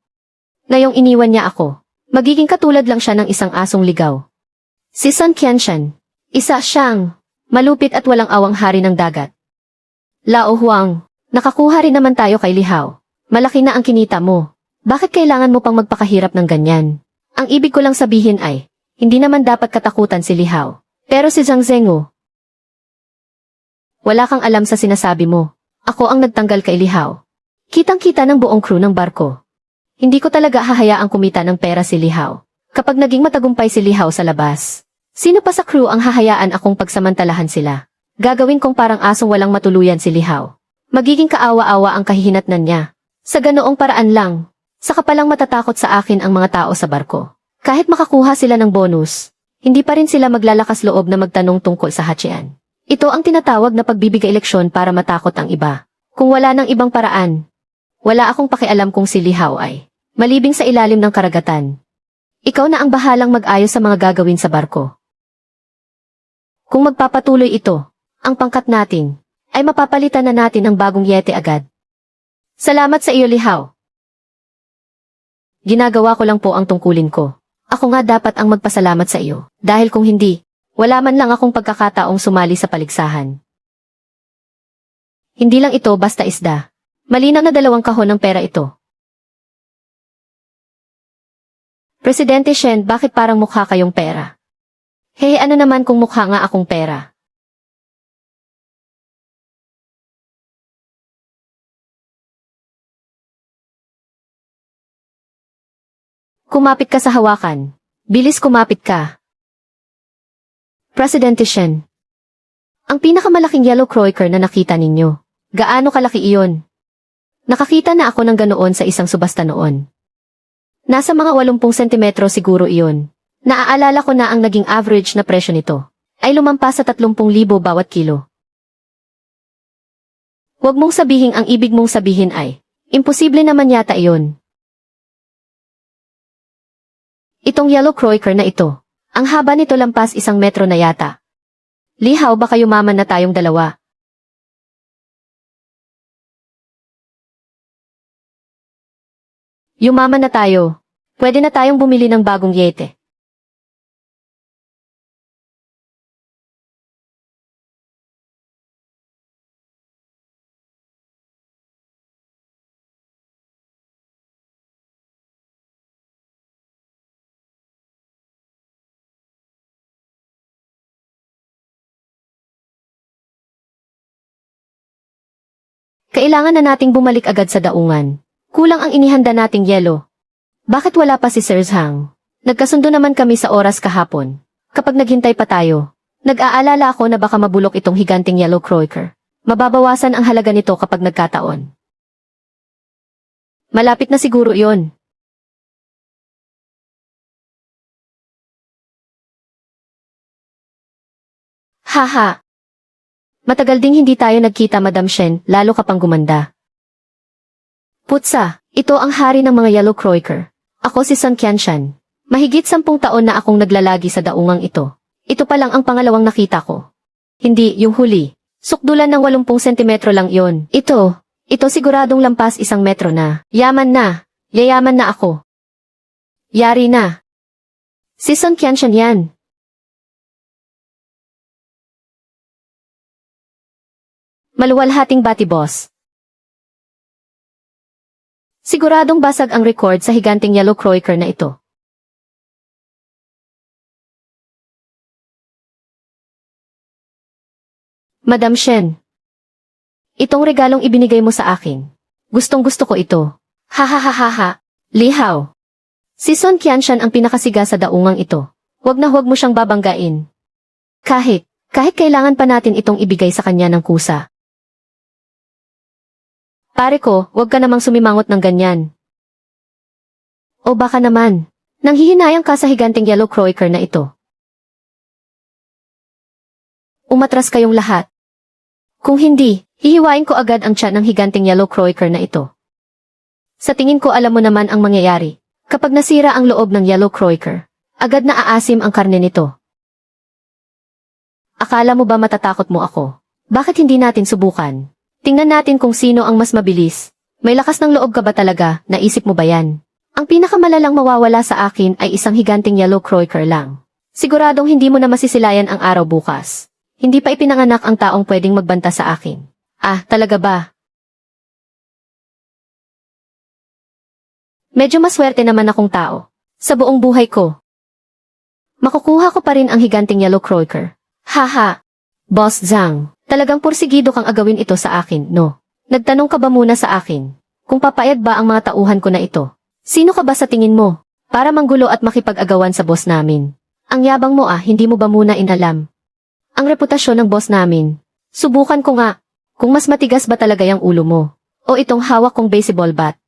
Ngayong iniwan niya ako, magiging katulad lang siya ng isang asong ligaw. Si Sun Qianshan, isa siyang malupit at walang awang hari ng dagat. Lao Huang, nakakuha rin naman tayo kay Li Hao. Malaki na ang kinita mo. Bakit kailangan mo pang magpakahirap ng ganyan? Ang ibig ko lang sabihin ay, hindi naman dapat katakutan si Li Hao. Pero si Zhang Zhengwu, wala kang alam sa sinasabi mo. Ako ang nagtanggal kay Li Hao. Kitang-kita ng buong crew ng barko. Hindi ko talaga hahayaang kumita ng pera si Li Hao. Kapag naging matagumpay si Li Hao sa labas, sino pa sa crew ang hahayaan akong pagsamantalahan sila? Gagawin kong parang asong walang matuluyan si Li Hao. Magiging kaawa-awa ang kahihinatnan niya. Sa ganoong paraan lang, saka palang matatakot sa akin ang mga tao sa barko. Kahit makakuha sila ng bonus, hindi pa rin sila maglalakas loob na magtanong tungkol sa hatsyan. Ito ang tinatawag na pagbibigay eleksyon para matakot ang iba. Kung wala ng ibang paraan, wala akong pakialam kung si Li Hao ay malibing sa ilalim ng karagatan. Ikaw na ang bahalang mag-ayos sa mga gagawin sa barko. Kung magpapatuloy ito, ang pangkat natin, ay mapapalitan na natin ang bagong yete agad. Salamat sa iyo, Li Hao. Ginagawa ko lang po ang tungkulin ko. Ako nga dapat ang magpasalamat sa iyo, dahil kung hindi, wala man lang akong pagkakataong sumali sa paligsahan. Hindi lang ito basta isda. Malinaw na 2 kahon ng pera ito. Presidente Shen, bakit parang mukha kayong pera? Hey, ano naman kung mukha nga akong pera? Kumapit ka sa hawakan. Bilis, kumapit ka. Presidente Shen. Ang pinakamalaking yellow croaker na nakita ninyo. Gaano kalaki iyon? Nakakita na ako ng ganoon sa isang subasta noon. Nasa mga 80 sentimetro siguro iyon. Naaalala ko na ang naging average na presyo nito ay lumampas sa 30,000 bawat kilo. Huwag mong sabihin ang ibig mong sabihin ay, imposible naman yata iyon. Itong yellow croaker na ito, ang haba nito lampas 1 metro na yata. Li Hao, baka yumaman na tayong dalawa. Yumaman na tayo. Pwede na tayong bumili ng bagong yete. Kailangan na nating bumalik agad sa daungan. Kulang ang inihanda nating yelo. Bakit wala pa si Sir Zhang? Nagkasundo naman kami sa oras kahapon. Kapag naghintay pa tayo, nag-aalala ako na baka mabulok itong higanting yellow croaker. Mababawasan ang halaga nito kapag nagkataon. Malapit na siguro yon. Haha. Matagal ding hindi tayo nagkita, Madam Shen, lalo ka pang gumanda. Putsa, ito ang hari ng mga yellow croaker. Ako si Sun Qianshan. Mahigit 10 taon na akong naglalagi sa daungang ito. Ito pa lang ang pangalawang nakita ko. Hindi, yung huli. Sukdulan ng 80 sentimetro lang yon. Ito siguradong lampas 1 metro na. Yayaman na ako. Yari na. Si Sun Qianshan yan. Maluwalhating bati boss. Siguradong basag ang record sa higanting yellow croaker na ito. Madam Shen. Itong regalong ibinigay mo sa akin. Gustong-gusto ko ito. Ha. Lihaw. Si Sun Qianshan ang pinakasiga sa daungang ito. Huwag mo siyang babanggain. Kahit kailangan pa natin itong ibigay sa kanya ng kusa. Pare ko, huwag ka namang sumimangot ng ganyan. O baka naman, nanghihinayang ka sa higanting yellow croaker na ito. Umatras kayong lahat. Kung hindi, hihiwain ko agad ang tiyan ng higanting yellow croaker na ito. Sa tingin ko alam mo naman ang mangyayari. Kapag nasira ang loob ng yellow croaker, agad na aasim ang karne nito. Akala mo ba matatakot mo ako? Bakit hindi natin subukan? Tingnan natin kung sino ang mas mabilis. May lakas ng loob ka ba talaga? Naisip mo ba yan? Ang pinakamalalang mawawala sa akin ay isang higanting yellow croaker lang. Siguradong hindi mo na masisilayan ang araw bukas. Hindi pa ipinanganak ang taong pwedeng magbanta sa akin. Ah, talaga ba? Medyo maswerte naman akong tao. Sa buong buhay ko. Makukuha ko pa rin ang higanting yellow croaker. Haha. Boss Zhang, talagang pursigido kang agawin ito sa akin, no? Nagtanong ka ba muna sa akin? Kung papayag ba ang mga tauhan ko na ito? Sino ka ba sa tingin mo? Para manggulo at makipag-agawan sa boss namin. Ang yabang mo hindi mo ba muna inalam? Ang reputasyon ng boss namin. Subukan ko nga. Kung mas matigas ba talaga yung ulo mo? O itong hawak kong baseball bat?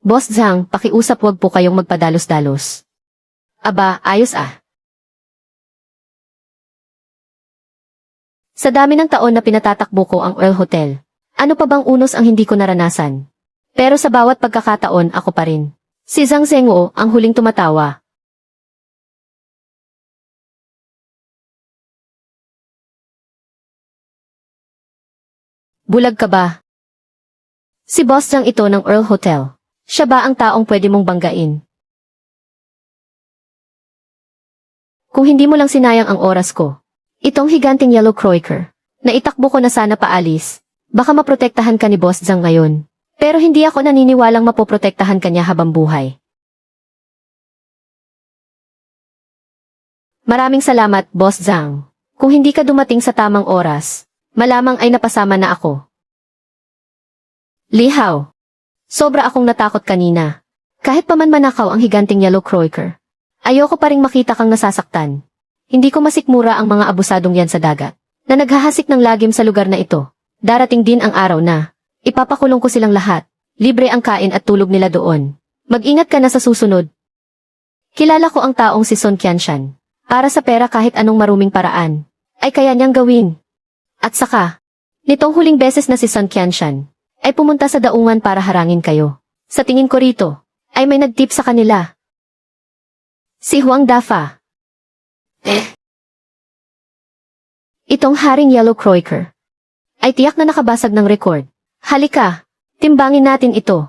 Boss Zhang, pakiusap wag po kayong magpadalos-dalos. Aba, ayos . Sa dami ng taon na pinatatakbo ko ang Earl Hotel, ano pa bang unos ang hindi ko naranasan? Pero sa bawat pagkakataon ako pa rin. Si Zhang Zhenguo ang huling tumatawa. Bulag ka ba? Si Boss Zhang ito ng Earl Hotel. Siya ba ang taong pwede mong banggain? Kung hindi mo lang sinayang ang oras ko, itong higanting yellow croaker, na itakbo ko na sana paalis, baka maprotektahan ka ni Boss Zhang ngayon. Pero hindi ako naniniwalang mapoprotektahan kanya habang buhay. Maraming salamat, Boss Zhang. Kung hindi ka dumating sa tamang oras, malamang ay napasama na ako. Lihaw. Sobra akong natakot kanina. Kahit pa man manakaw ang higanting yellow croaker. Ayoko pa ring makita kang nasasaktan. Hindi ko masikmura ang mga abusadong yan sa dagat, na naghahasik ng lagim sa lugar na ito. Darating din ang araw na, ipapakulong ko silang lahat. Libre ang kain at tulog nila doon. Mag-ingat ka na sa susunod. Kilala ko ang taong si Sun Qianshan. Para sa pera kahit anong maruming paraan, ay kaya niyang gawin. At saka, nitong huling beses na si Sun Qianshan, ay pumunta sa daungan para harangin kayo. Sa tingin ko rito, ay may nag-tip sa kanila. Si Huang Dafa. Itong haring yellow croaker ay tiyak na nakabasag ng record. Halika, timbangin natin ito.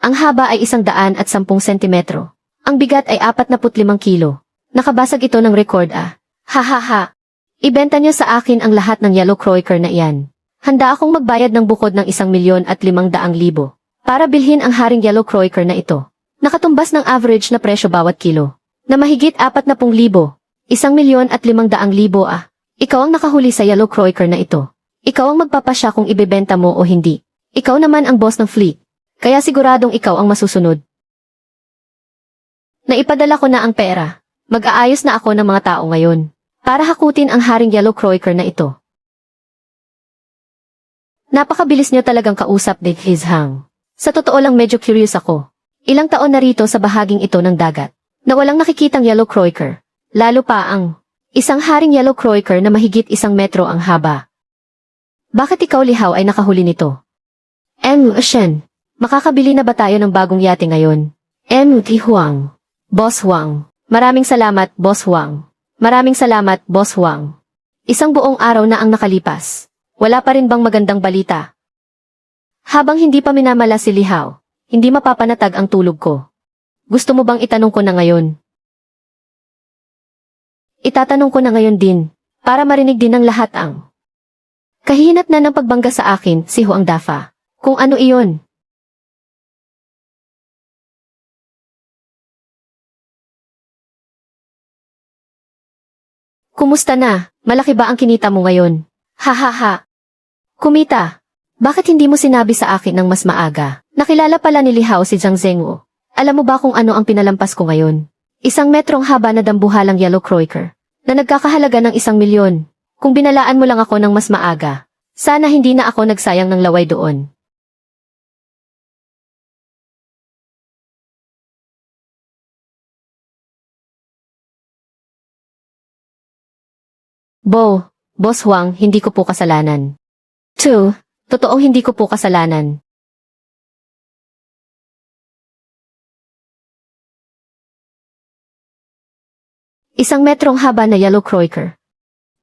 Ang haba ay 110 sentimetro. Ang bigat ay 45 kilo. Nakabasag ito ng record Ha. Ibenta niyo sa akin ang lahat ng yellow croaker na iyan. Handa akong magbayad ng bukod ng 1,500,000 para bilhin ang haring yellow croaker na ito. Nakatumbas ng average na presyo bawat kilo, na mahigit 40,000. 1,500,000 Ikaw ang nakahuli sa yellow croaker na ito. Ikaw ang magpapasya kung ibebenta mo o hindi. Ikaw naman ang boss ng fleet. Kaya siguradong ikaw ang masusunod. Naipadala ko na ang pera. Mag-aayos na ako ng mga tao ngayon para hakutin ang haring yellow croaker na ito. Napakabilis niyo talagang kausap, Big Hang. Sa totoo lang medyo curious ako. Ilang taon na rito sa bahaging ito ng dagat, na walang nakikitang yellow croaker. Lalo pa ang isang haring yellow croaker na mahigit 1 metro ang haba. Bakit ikaw lihaw ay nakahuli nito? Shen, makakabili na ba tayo ng bagong yate ngayon? Huang. Boss Huang, Maraming salamat, Boss Huang. Maraming salamat, Boss Huang. Isang buong araw na ang nakalipas. Wala pa rin bang magandang balita? Habang hindi pa minamala si Li Hao, hindi mapapanatag ang tulog ko. Gusto mo bang itanong ko na ngayon? Itatanong ko na ngayon din, para marinig din ng lahat ang kahihinat na ng pagbangga sa akin, si Huang Dafa. Kung ano iyon? Kumusta na? Malaki ba ang kinita mo ngayon? Ha ha ha. Kumita. Bakit hindi mo sinabi sa akin ng mas maaga? Nakilala pala ni Li Hao si Zhang Zhengwu. Alam mo ba kung ano ang pinalampas ko ngayon? Isang metrong haba na dambuhalang yellow croaker, na nagkakahalaga ng 1,000,000. Kung binalaan mo lang ako ng mas maaga, sana hindi na ako nagsayang ng laway doon. Boss Huang, hindi ko po kasalanan. 2. Totoong hindi ko po kasalanan. Isang metrong haba na yellow croaker.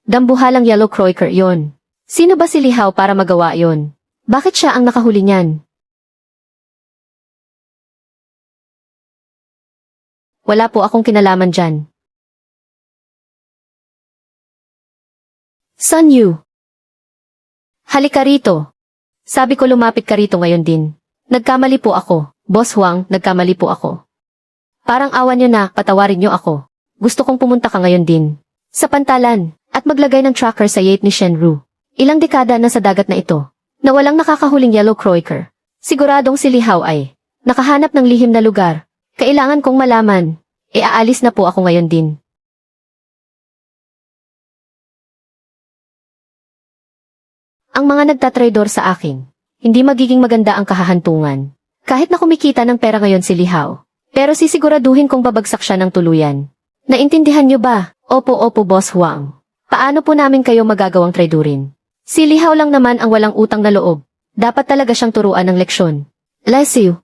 Dambuhalang yellow croaker yon. Sino ba si Li Hao para magawa yon? Bakit siya ang nakahuli niyan? Wala po akong kinalaman dyan. Sun Yu. Halika rito. Sabi ko lumapit ka rito ngayon din. Nagkamali po ako. Boss Huang, nagkamali po ako. Parang awan niyo na, patawarin niyo ako. Gusto kong pumunta ka ngayon din. Sa pantalan, at maglagay ng tracker sa yacht ni Shenru. Ilang dekada na sa dagat na ito, na walang nakakahuling yellow croaker. Siguradong si Li Hao ay nakahanap ng lihim na lugar. Kailangan kong malaman. Aalis na po ako ngayon din. Ang mga nagtatraidor sa akin, hindi magiging maganda ang kahahantungan. Kahit na kumikita ng pera ngayon si Li Hao, pero sisiguraduhin kong babagsak siya ng tuluyan. Naintindihan niyo ba? Opo, Boss Huang. Paano po namin kayo magagawang traidurin? Si Li Hao lang naman ang walang utang na loob. Dapat talaga siyang turuan ng leksyon. Lesiu.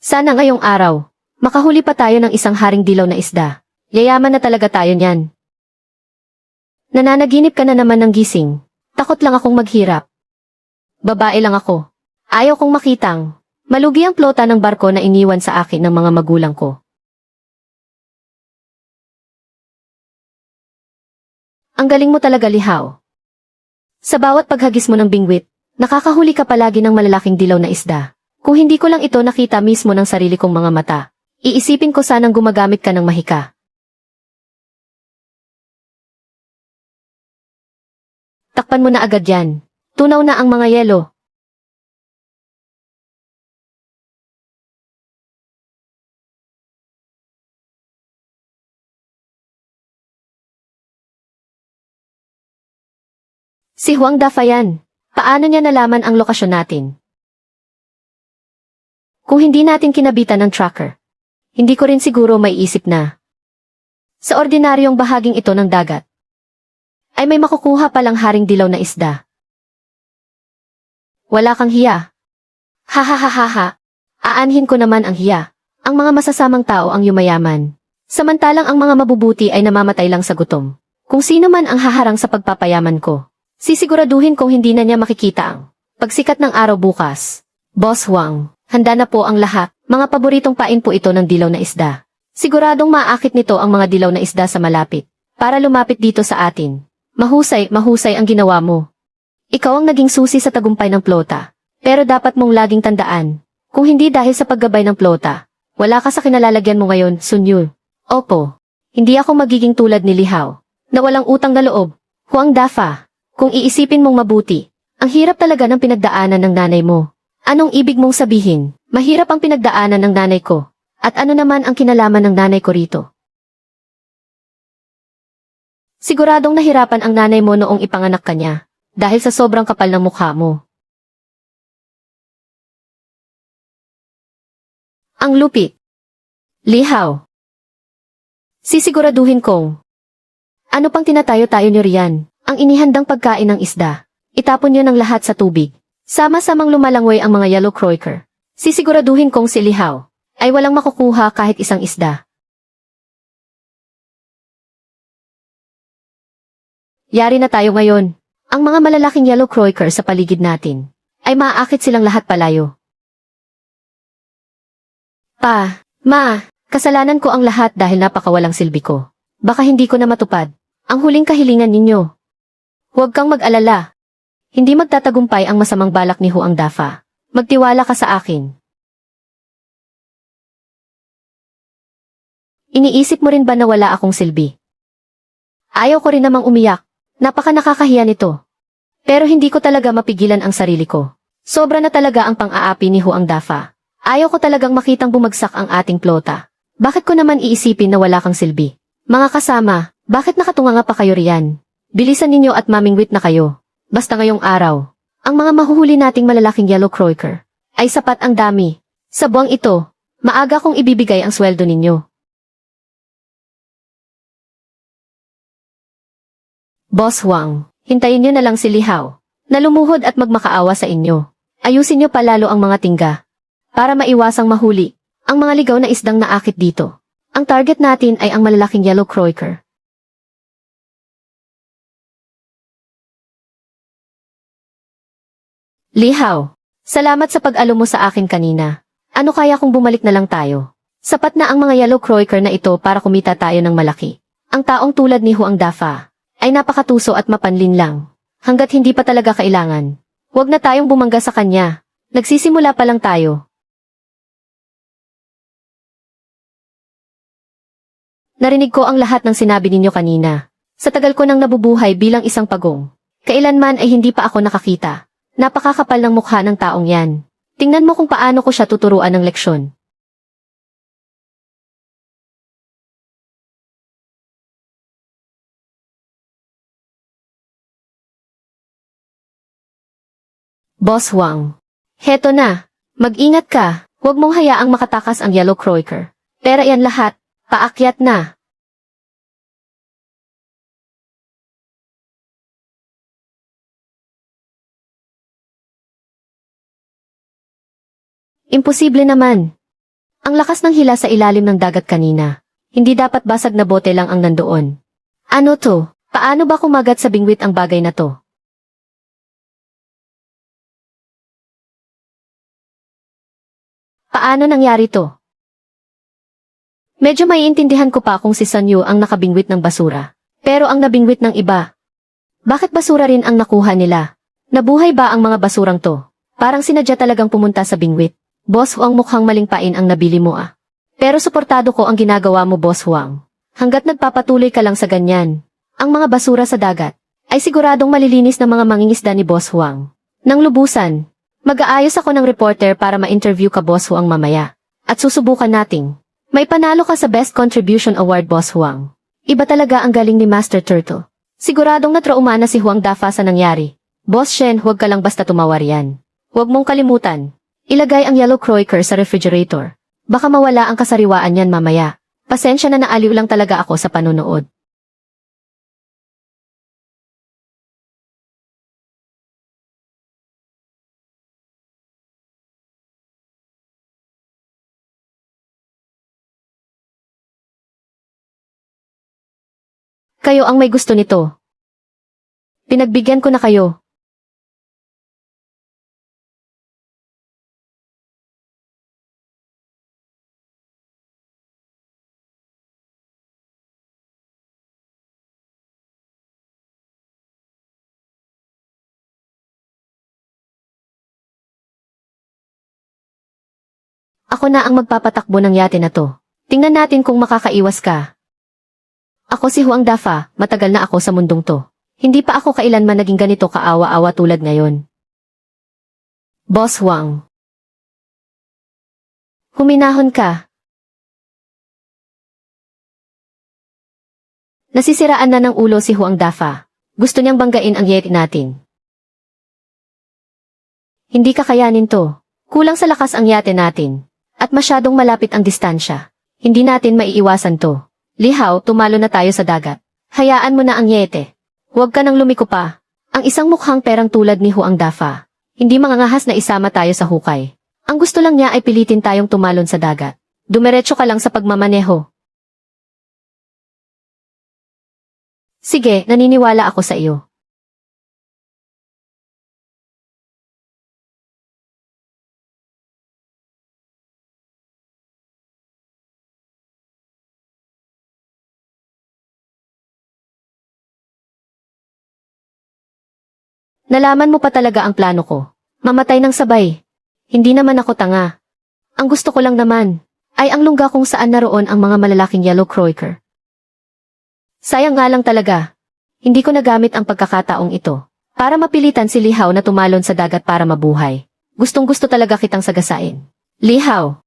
Sana ngayong araw, makahuli pa tayo ng isang haring dilaw na isda. Yayaman na talaga tayo niyan. Nananaginip ka na naman ng gising. Takot lang akong maghirap. Babae lang ako. Ayaw kong makitang malugi ang plota ng barko na iniwan sa akin ng mga magulang ko. Ang galing mo talaga, Li Hao. Sa bawat paghagis mo ng bingwit, nakakahuli ka palagi ng malalaking dilaw na isda. Kung hindi ko lang ito nakita mismo ng sarili kong mga mata, iisipin ko sanang gumagamit ka ng mahika. Takpan mo na agad yan. Tunaw na ang mga yelo. Si Huang Dafa yan. Paano niya nalaman ang lokasyon natin? Kung hindi natin kinabitan ng tracker, hindi ko rin siguro may isip na sa ordinaryong bahaging ito ng dagat ay may makukuha palang haring dilaw na isda. Wala kang hiya. Ha ha ha ha ha. Aanhin ko naman ang hiya. Ang mga masasamang tao ang yumayaman. Samantalang ang mga mabubuti ay namamatay lang sa gutom. Kung sino man ang haharang sa pagpapayaman ko, sisiguraduhin kong hindi na niya makikita ang pagsikat ng araw bukas. Boss Huang, handa na po ang lahat. Mga paboritong pain po ito ng dilaw na isda. Siguradong maaakit nito ang mga dilaw na isda sa malapit para lumapit dito sa atin. Mahusay ang ginawa mo. Ikaw ang naging susi sa tagumpay ng plota. Pero dapat mong laging tandaan, kung hindi dahil sa paggabay ng plota, wala ka sa kinalalagyan mo ngayon, Sun Yu. Opo, hindi ako magiging tulad ni Li Hao, na walang utang na loob. Huang Dafa, kung iisipin mong mabuti, ang hirap talaga ng pinagdaanan ng nanay mo. Anong ibig mong sabihin? Mahirap ang pinagdaanan ng nanay ko. At ano naman ang kinalaman ng nanay ko rito? Siguradong nahirapan ang nanay mo noong ipanganak ka niya. Dahil sa sobrang kapal ng mukha mo. Ang lupit. Li Hao. Sisiguraduhin kong. Ano pang tinatayo-tayo niyo riyan? Ang inihandang pagkain ng isda. Itapon niyo ng lahat sa tubig. Sama-samang lumalangway ang mga yellow croaker. Sisiguraduhin kong si Lihaw ay walang makukuha kahit isang isda. Yari na tayo ngayon. Ang mga malalaking yellow croaker sa paligid natin ay maaakit silang lahat palayo. Kasalanan ko ang lahat dahil napakawalang silbi ko. Baka hindi ko na matupad ang huling kahilingan ninyo. Huwag kang mag-alala. Hindi magtatagumpay ang masamang balak ni Huang Dafa. Magtiwala ka sa akin. Iniisip mo rin ba na wala akong silbi? Ayaw ko rin namang umiyak. Napaka nakakahiya nito. Pero hindi ko talaga mapigilan ang sarili ko. Sobra na talaga ang pang-aapi ni Huang Dafa. Ayaw ko talagang makitang bumagsak ang ating plota. Bakit ko naman iisipin na wala kang silbi? Mga kasama, bakit nakatunganga pa kayo riyan? Bilisan ninyo at mamingwit na kayo. Basta ngayong araw, ang mga mahuhuli nating malalaking yellow croaker ay sapat ang dami. Sa buwang ito, maaga kong ibibigay ang sweldo ninyo. Boss Huang, hintayin nyo na lang si Lihaw na lumuhod at magmakaawa sa inyo. Ayusin nyo palalo ang mga tingga para maiwasang mahuli ang mga ligaw na isdang naakit dito. Ang target natin ay ang malalaking yellow croaker. Lihaw, salamat sa pag-alo mo sa akin kanina. Ano kaya kung bumalik na lang tayo? Sapat na ang mga yellow croaker na ito para kumita tayo ng malaki. Ang taong tulad ni Huang Dafa ay napakatuso at mapanlin lang. Hanggat hindi pa talaga kailangan. Huwag na tayong bumangga sa kanya. Nagsisimula pa lang tayo. Narinig ko ang lahat ng sinabi ninyo kanina. Sa tagal ko nang nabubuhay bilang isang pagong, kailanman ay hindi pa ako nakakita. Napakakapal ng mukha ng taong yan. Tingnan mo kung paano ko siya tuturuan ng leksyon. Boss Huang. Heto na. Mag-ingat ka. Huwag mong hayaang makatakas ang yellow croaker. Pera yan lahat. Paakyat na. Imposible naman. Ang lakas ng hila sa ilalim ng dagat kanina. Hindi dapat basag na bote lang ang nandoon. Ano to? Paano ba kumagat sa bingwit ang bagay na to? Paano nangyari to? Medyo maiintindihan ko pa kung si Sanyu ang nakabingwit ng basura. Pero ang nabingwit ng iba. Bakit basura rin ang nakuha nila? Nabuhay ba ang mga basurang to? Parang sinadya talagang pumunta sa bingwit. Boss Huang, mukhang maling pain ang nabili mo ah. Pero suportado ko ang ginagawa mo, Boss Huang. Hanggat nagpapatuloy ka lang sa ganyan, ang mga basura sa dagat ay siguradong malilinis ng mga mangingisda ni Boss Huang. Nang lubusan, mag-aayos ako ng reporter para ma-interview ka, Boss Huang, mamaya. At susubukan nating may panalo ka sa Best Contribution Award, Boss Huang. Iba talaga ang galing ni Master Turtle. Siguradong natrauma na si Huang Dafa sa nangyari. Boss Shen, huwag ka lang basta tumawar yan. Huwag mong kalimutan. Ilagay ang yellow croaker sa refrigerator. Baka mawala ang kasariwaan yan mamaya. Pasensya na, naaliw lang talaga ako sa panonood. Kayo ang may gusto nito. Pinagbigyan ko na kayo. Ako na ang magpapatakbo ng yate na to. Tingnan natin kung makakaiwas ka. Ako si Huang Dafa, matagal na ako sa mundong to. Hindi pa ako kailanman naging ganito kaawa-awa tulad ngayon. Boss Huang. Huminahon ka. Nasisiraan na ng ulo si Huang Dafa. Gusto niyang banggain ang yeti natin. Hindi kakayanin to. Kulang sa lakas ang yate natin. At masyadong malapit ang distansya. Hindi natin maiiwasan to. Lihaw, tumalo na tayo sa dagat. Hayaan mo na ang yete. Huwag ka nang lumiko pa. Ang isang mukhang perang tulad ni Huang Dafa. Hindi mangangahas na isama tayo sa hukay. Ang gusto lang niya ay pilitin tayong tumalon sa dagat. Dumiretso ka lang sa pagmamaneho. Sige, naniniwala ako sa iyo. Nalaman mo pa talaga ang plano ko. Mamatay ng sabay. Hindi naman ako tanga. Ang gusto ko lang naman ay ang lungga kung saan naroon ang mga malalaking yellow croaker. Sayang nga lang talaga. Hindi ko nagamit ang pagkakataong ito para mapilitan si Lihaw na tumalon sa dagat para mabuhay. Gustong-gusto talaga kitang sagasain. Lihaw.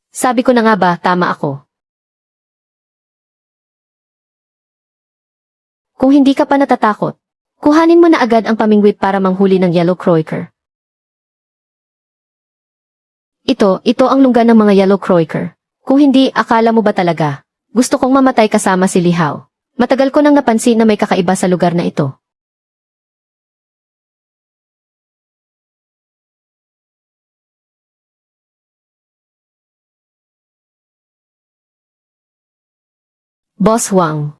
Sabi ko na nga ba, tama ako. Kung hindi ka pa natatakot, kuhanin mo na agad ang pamingwit para manghuli ng yellow croaker. Ito ang lungga ng mga yellow croaker. Kung hindi, akala mo ba talaga? Gusto kong mamatay kasama si Lihaw. Matagal ko nang napansin na may kakaiba sa lugar na ito. Boss Huang.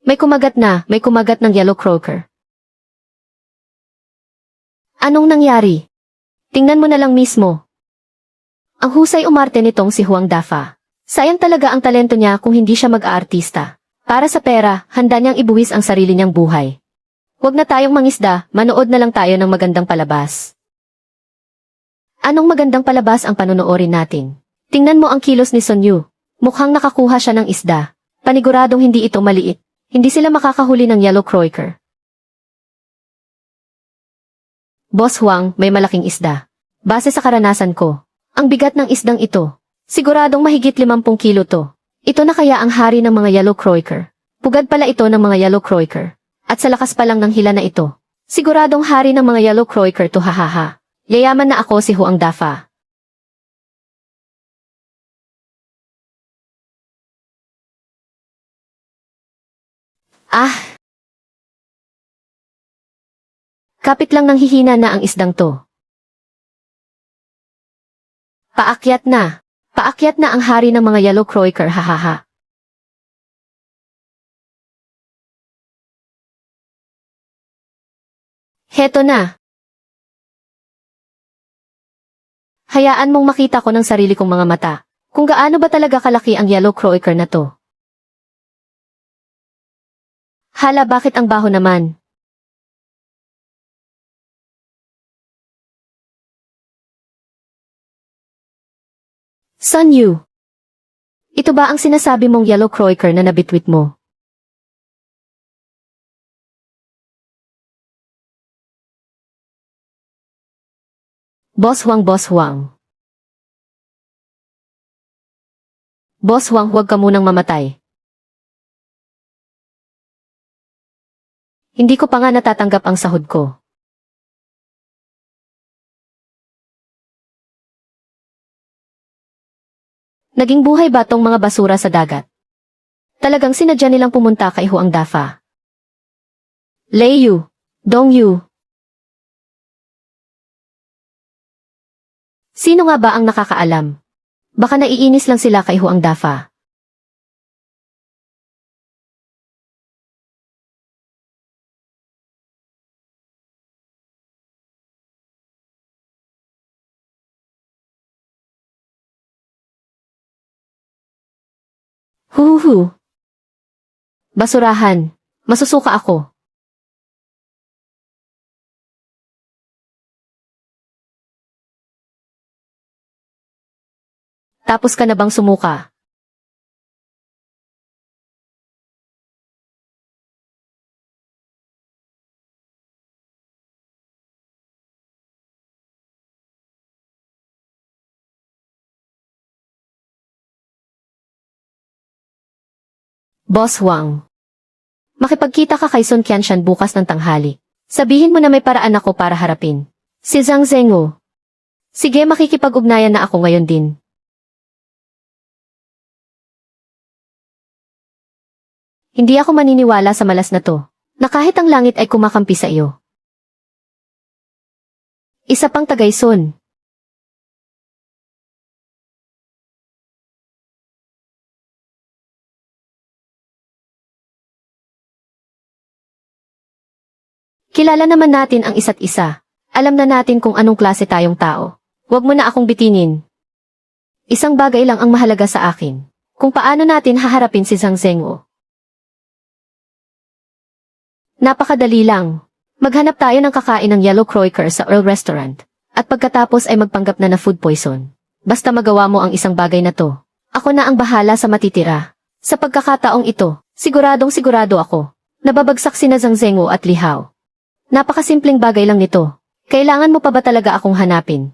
May kumagat ng yellow croaker. Anong nangyari? Tingnan mo na lang mismo. Ang husay umarte nitong si Huang Dafa. Sayang talaga ang talento niya kung hindi siya mag-aartista. Para sa pera, handa niyang ibuwis ang sarili niyang buhay. Huwag na tayong mangisda, manood na lang tayo ng magandang palabas. Anong magandang palabas ang panonoorin natin? Tingnan mo ang kilos ni Son Yu. Mukhang nakakuha siya ng isda. Paniguradong hindi ito maliit. Hindi sila makakahuli ng yellow croaker. Boss Huang, may malaking isda. Base sa karanasan ko, ang bigat ng isdang ito. Siguradong mahigit 50 kilo to. Ito na kaya ang hari ng mga yellow croaker. Pugad pala ito ng mga yellow croaker. At sa lakas pa lang ng hila na ito. Siguradong hari ng mga yellow croaker to, hahaha. Yayaman na ako, si Huang Dafa. Ah! Kapit lang nang hihina na ang isdang to. Paakyat na. Paakyat na ang hari ng mga yellow croaker, hahaha. Heto na. Hayaan mong makita ko ng sarili kong mga mata. Kung gaano ba talaga kalaki ang yellow croaker na to. Hala, bakit ang baho naman? Son Yu. Ito ba ang sinasabi mong yellow croaker na nabitwit mo? Boss Huang, Boss Huang. Boss Huang, huwag ka munang mamatay. Hindi ko pa nga natatanggap ang sahod ko. Naging buhay ba tong mga basura sa dagat? Talagang sinadya nilang pumunta kay Huang Dafa. Lei Yu, Dong Yu. Sino nga ba ang nakakaalam? Baka naiinis lang sila kay Huang Dafa. Huhuhu. Basurahan. Masusuka ako. Tapos ka na bang sumuka? Boss Huang. Makipagkita ka kay Sun Qianshan bukas ng tanghali. Sabihin mo na may paraan ako para harapin si Zhang Zhengu. Sige, makikipag-ugnayan na ako ngayon din. Hindi ako maniniwala sa malas na to. na kahit ang langit ay kumakampi sa iyo. Isa pang Tagayson. Kilala naman natin ang isa't isa. Alam na natin kung anong klase tayong tao. Huwag mo na akong bitinin. Isang bagay lang ang mahalaga sa akin. Kung paano natin haharapin si Zhang Zhenguo. Napakadali lang. Maghanap tayo ng kakain ng Yellow Croaker sa Earl Restaurant. At pagkatapos ay magpanggap na food poison. Basta magawa mo ang isang bagay na to. Ako na ang bahala sa matitira. Sa pagkakataong ito, sigurado ako. Nababagsak sina Zhang Zhenguo at Li Hao. Napakasimpleng bagay lang nito. Kailangan mo pa ba talaga akong hanapin?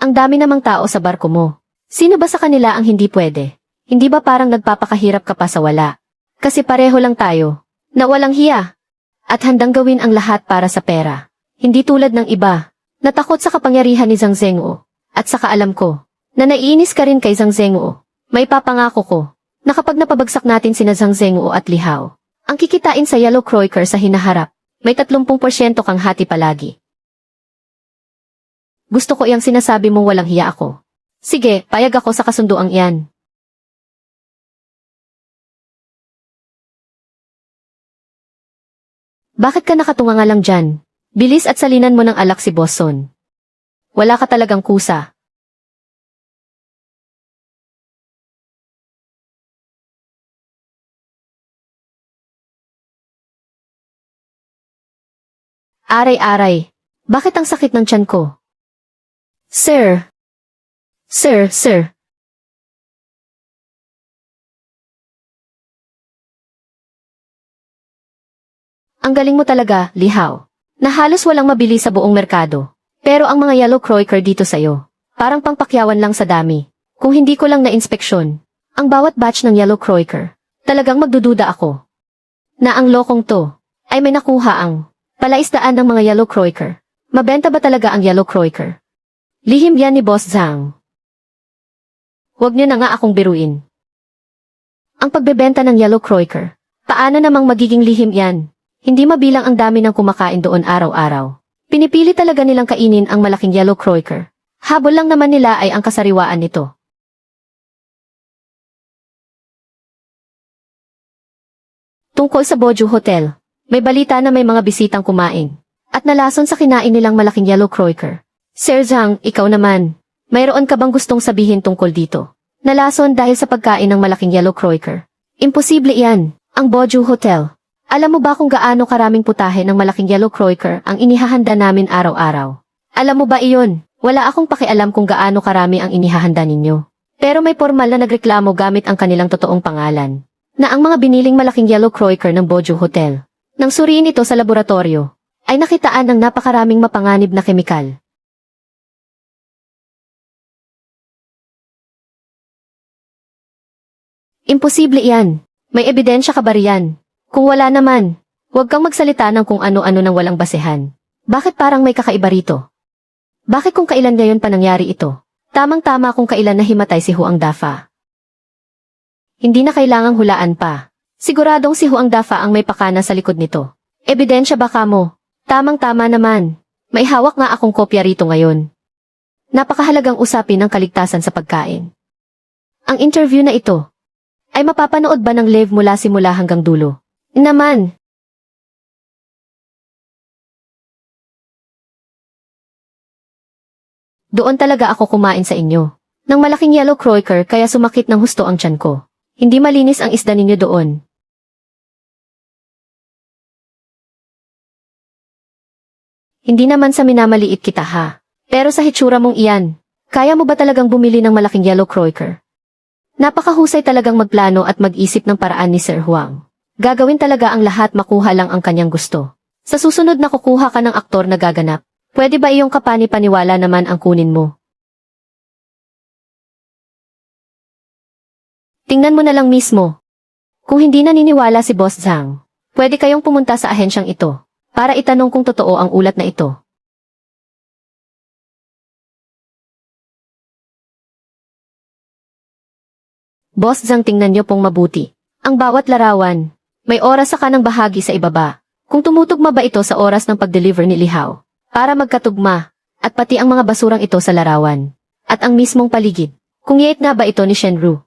Ang dami namang tao sa barko mo. Sino ba sa kanila ang hindi pwede? Hindi ba parang nagpapakahirap ka pa sa wala? Kasi pareho lang tayo. Na walang hiya. At handang gawin ang lahat para sa pera. Hindi tulad ng iba. Natakot sa kapangyarihan ni Zhang Zhenguo. At saka alam ko, na naiinis ka rin kay Zhang Zhenguo. May papangako ko, na kapag napabagsak natin sina Zhang Zhenguo at Li Hao, ang kikitain sa Yellow Croaker sa hinaharap, may 30% kang hati palagi. Gusto ko iyang sinasabi mong walang hiya ako. Sige, payag ako sa kasunduang iyan. Bakit ka nakatunga nga lang dyan? Bilis at salinan mo ng alak si Bosson. Wala ka talagang kusa. Aray-aray. Bakit ang sakit ng tiyan ko? Sir. Sir. Ang galing mo talaga, Li Hao. Na halos walang mabili sa buong merkado. Pero ang mga Yellow Croaker dito sa'yo, parang pangpakyawan lang sa dami. Kung hindi ko lang na-inspeksyon, ang bawat batch ng Yellow Croaker, talagang magdududa ako. Na ang lokong to, ay may nakuha ang palaisdaan ng mga Yellow Croaker. Mabenta ba talaga ang Yellow Croaker? Lihim yan ni Boss Zhang. Huwag niyo na nga akong biruin. Ang pagbebenta ng Yellow Croaker, paano namang magiging lihim yan? Hindi mabilang ang dami ng kumakain doon araw-araw. Pinipili talaga nilang kainin ang malaking Yellow Croaker. Habol lang naman nila ay ang kasariwaan nito. Tungkol sa Boju Hotel, may balita na may mga bisitang kumain. At nalason sa kinain nilang malaking Yellow Croaker. Sir Zhang, ikaw naman. Mayroon ka bang gustong sabihin tungkol dito? Nalason dahil sa pagkain ng malaking Yellow Croaker. Imposible iyan, ang Boju Hotel. Alam mo ba kung gaano karaming putahe ng malaking Yellow Croaker ang inihahanda namin araw-araw? Alam mo ba iyon? Wala akong pakialam kung gaano karami ang inihahanda ninyo. Pero may formal na nagreklamo gamit ang kanilang totoong pangalan. Na ang mga biniling malaking Yellow Croaker ng Boju Hotel, nang suriin ito sa laboratorio, ay nakitaan ng napakaraming mapanganib na kemikal. Imposible iyan. May ebidensya ka ba riyan? Kung wala naman, huwag kang magsalita ng kung ano-ano nang walang basehan. Bakit parang may kakaiba rito? Bakit kung kailan ngayon pa nangyari ito? Tamang-tama kung kailan nahimatay si Huang Dafa. Hindi na kailangang hulaan pa. Siguradong si Huang Dafa ang may pakana sa likod nito. Ebidensya ba kamo? Tamang-tama naman. May hawak nga akong kopya rito ngayon. Napakahalagang usapin ang kaligtasan sa pagkain. Ang interview na ito ay mapapanood ba ng live mula simula hanggang dulo? Naman. Doon talaga ako kumain sa inyo. Ng malaking Yellow Croaker kaya sumakit ng husto ang tiyan ko. Hindi malinis ang isda ninyo doon. Hindi naman sa minamaliit kita ha. Pero sa hitsura mong iyan, kaya mo ba talagang bumili ng malaking Yellow Croaker? Napakahusay talagang magplano at mag-isip ng paraan ni Sir Huang. Gagawin talaga ang lahat makuha lang ang kanyang gusto. Sa susunod na kukuha ka ng aktor na gaganap, pwede ba iyong kapani-paniwala naman ang kunin mo? Tingnan mo na lang mismo. Kung hindi naniniwala si Boss Zhang, pwede kayong pumunta sa ahensyang ito, para itanong kung totoo ang ulat na ito. Boss Zhang, tingnan niyo pong mabuti. Ang bawat larawan, may oras sa kanang bahagi sa ibaba. Kung tumutugma ba ito sa oras ng pag-deliver ni Lihaw, para magkatugma, at pati ang mga basurang ito sa larawan, at ang mismong paligid. Kung yate nga ba ito ni Shenru?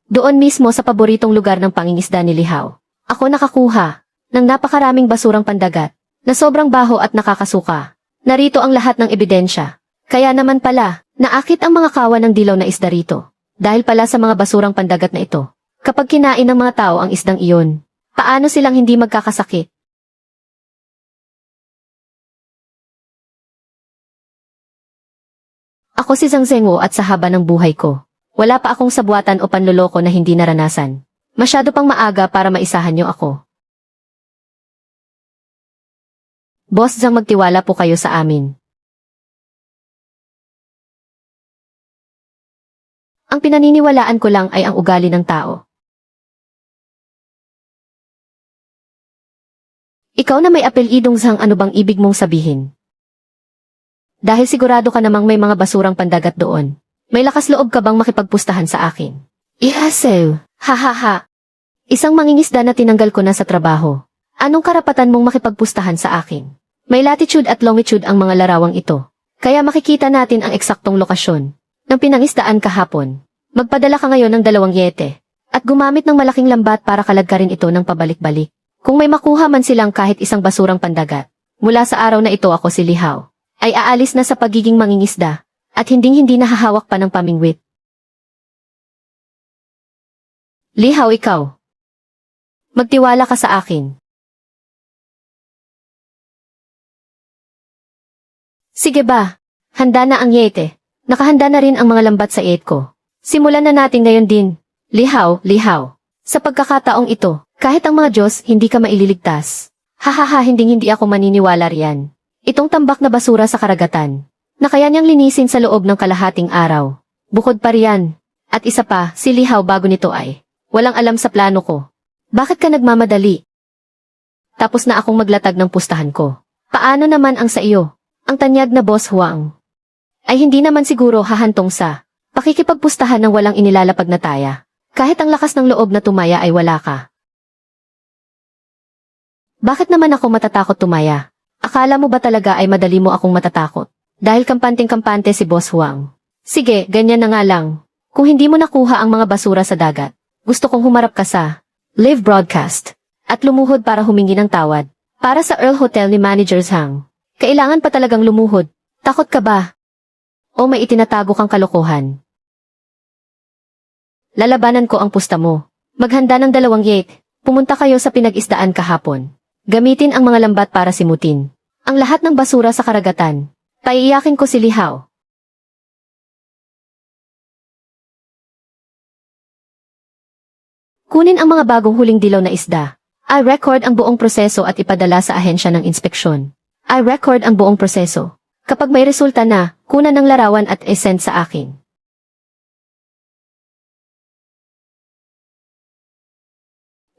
Doon mismo sa paboritong lugar ng pangingisda ni Lihaw, ako nakakuha ng napakaraming basurang pandagat, na sobrang baho at nakakasuka. Narito ang lahat ng ebidensya. Kaya naman pala, naakit ang mga kawan ng dilaw na isda rito. Dahil pala sa mga basurang pandagat na ito. Kapag kinain ng mga tao ang isdang iyon, paano silang hindi magkakasakit? Ako si Zhang Zhengwo at sa haba ng buhay ko, wala pa akong sabuatan o panloloko na hindi naranasan. Masyado pang maaga para maisahan niyo ako. Boss Zhang, magtiwala po kayo sa amin. Ang pinaniniwalaan ko lang ay ang ugali ng tao. Ikaw na may apelyidong Zhang, ano bang ibig mong sabihin? Dahil sigurado ka namang may mga basurang pandagat doon. May lakas loob ka bang makipagpustahan sa akin? Ihasew, hahaha. Isang mangingisda na tinanggal ko na sa trabaho. Anong karapatan mong makipagpustahan sa akin? May latitude at longitude ang mga larawang ito. Kaya makikita natin ang eksaktong lokasyon ng pinangisdaan kahapon. Magpadala ka ngayon ng 2 yete at gumamit ng malaking lambat para kalagkarin ito ng pabalik-balik. Kung may makuha man silang kahit isang basurang pandagat, mula sa araw na ito ako si Lihaw, ay aalis na sa pagiging mangingisda at hinding-hindi nahahawak pa ng pamingwit. Lihaw, ikaw. Magtiwala ka sa akin. Sige ba? Handa na ang yete. Nakahanda na rin ang mga lambat sa yete ko. Simulan na natin ngayon din. Lihaw, Lihaw. Sa pagkakataong ito, kahit ang mga Diyos, hindi ka maililigtas. Hahaha, hindi ako maniniwala riyan. Itong tambak na basura sa karagatan, na kaya niyang linisin sa loob ng kalahating araw. Bukod pa riyan. At isa pa, si Lihaw bago nito ay walang alam sa plano ko. Bakit ka nagmamadali? Tapos na akong maglatag ng pustahan ko. Paano naman ang sa iyo? Ang tanyag na Boss Huang ay hindi naman siguro hahantong sa pakikipagpustahan ng walang inilalapag na taya. Kahit ang lakas ng loob na tumaya ay wala ka. Bakit naman ako matatakot tumaya? Akala mo ba talaga ay madali mo akong matatakot? Dahil kampanteng-kampante si Boss Huang. Sige, ganyan na nga lang. Kung hindi mo nakuha ang mga basura sa dagat, gusto kong humarap ka sa live broadcast at lumuhod para humingi ng tawad. Para sa Earl Hotel ni Manager Zhang. Kailangan pa talagang lumuhod. Takot ka ba? O may itinatago kang kalokohan? Lalabanan ko ang pusta mo. Maghanda ng 2 yate. Pumunta kayo sa pinag-isdaan kahapon. Gamitin ang mga lambat para simutin ang lahat ng basura sa karagatan. Paiiyakin ko si Lihaw. Kunin ang mga bagong huling dilaw na isda. I record ang buong proseso at ipadala sa ahensya ng inspeksyon. I record ang buong proseso. Kapag may resulta na, kunan ng larawan at i-send sa akin.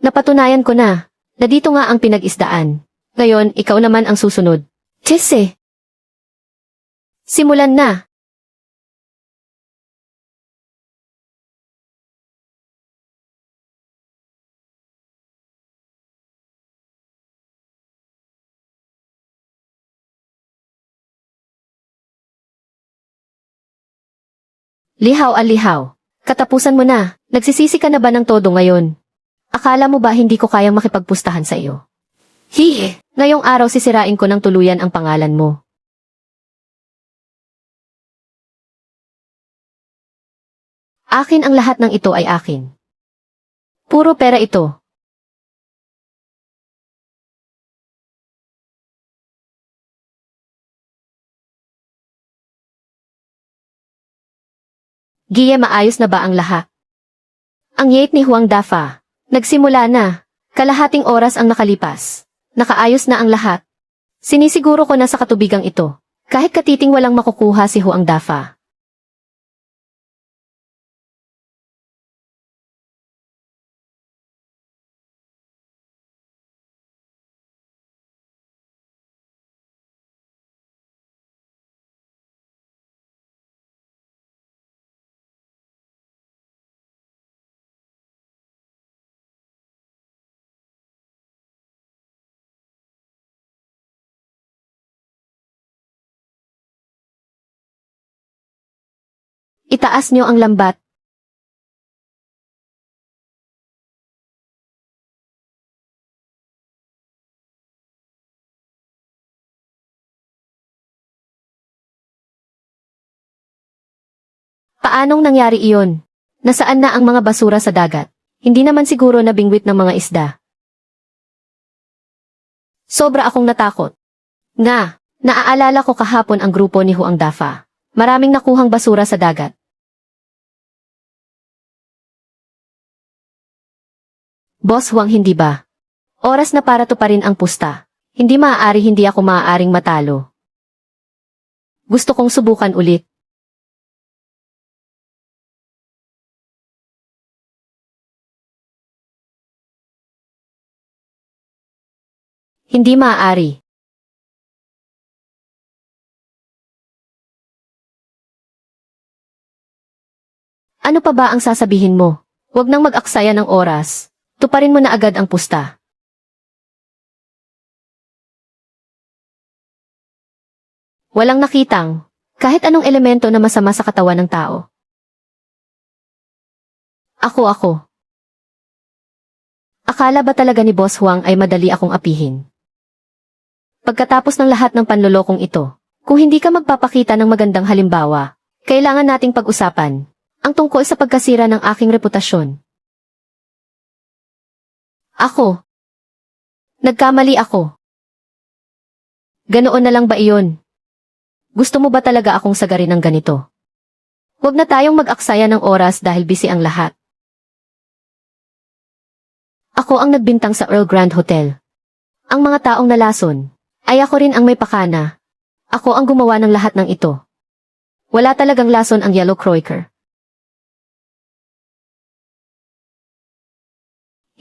Napatunayan ko na dito nga ang pinag-isdaan. Ngayon, ikaw naman ang susunod. Tese! Simulan na! Lihaw, Lihaw. Katapusan mo na. Nagsisisi ka na ba ng todo ngayon? Akala mo ba hindi ko kayang makipagpustahan sa iyo? Hihe! Ngayong araw sisirain ko ng tuluyan ang pangalan mo. Akin ang lahat ng ito ay akin. Puro pera ito. Giye, maayos na ba ang lahat? Ang yate ni Huang Dafa. Nagsimula na. Kalahating oras ang nakalipas. Nakaayos na ang lahat. Sinisiguro ko na sa katubigang ito. Kahit katiting walang makukuha si Huang Dafa. Itaas niyo ang lambat. Paanong nangyari iyon? Nasaan na ang mga basura sa dagat? Hindi naman siguro nabingwit ng mga isda. Sobra akong natakot. Naaalala ko kahapon ang grupo ni Huang Dafa. Maraming nakuhang basura sa dagat. Boss Huang, hindi ba? Oras na para tuparin ang pusta. Hindi ako maaaring matalo. Gusto kong subukan ulit. Hindi maaari. Ano pa ba ang sasabihin mo? Huwag nang mag-aksaya ng oras. Tuparin mo na agad ang pusta. Walang nakitang kahit anong elemento na masama sa katawan ng tao. Ako. Akala ba talaga ni Boss Huang ay madali akong apihin? Pagkatapos ng lahat ng panlolokong ito, kung hindi ka magpapakita ng magandang halimbawa, kailangan nating pag-usapan ang tungkol sa pagkasira ng aking reputasyon. Ako. Nagkamali ako. Ganoon na lang ba iyon? Gusto mo ba talaga akong sagarin ng ganito? Huwag na tayong mag-aksaya ng oras dahil busy ang lahat. Ako ang nagbintang sa Earl Grand Hotel. Ang mga taong nalason ay ako rin ang may pakana. Ako ang gumawa ng lahat ng ito. Wala talagang lason ang Yellow Croaker.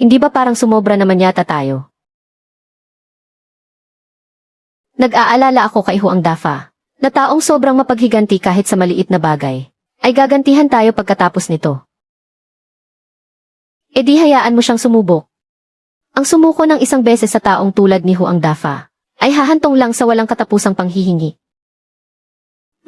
Hindi ba parang sumobra naman yata tayo? Nag-aalala ako kay Huang Dafa, na taong sobrang mapaghiganti kahit sa maliit na bagay. Ay gagantihan tayo pagkatapos nito. E di hayaan mo siyang sumubok. Ang sumuko ng isang beses sa taong tulad ni Huang Dafa ay hahantong lang sa walang katapusang panghihingi.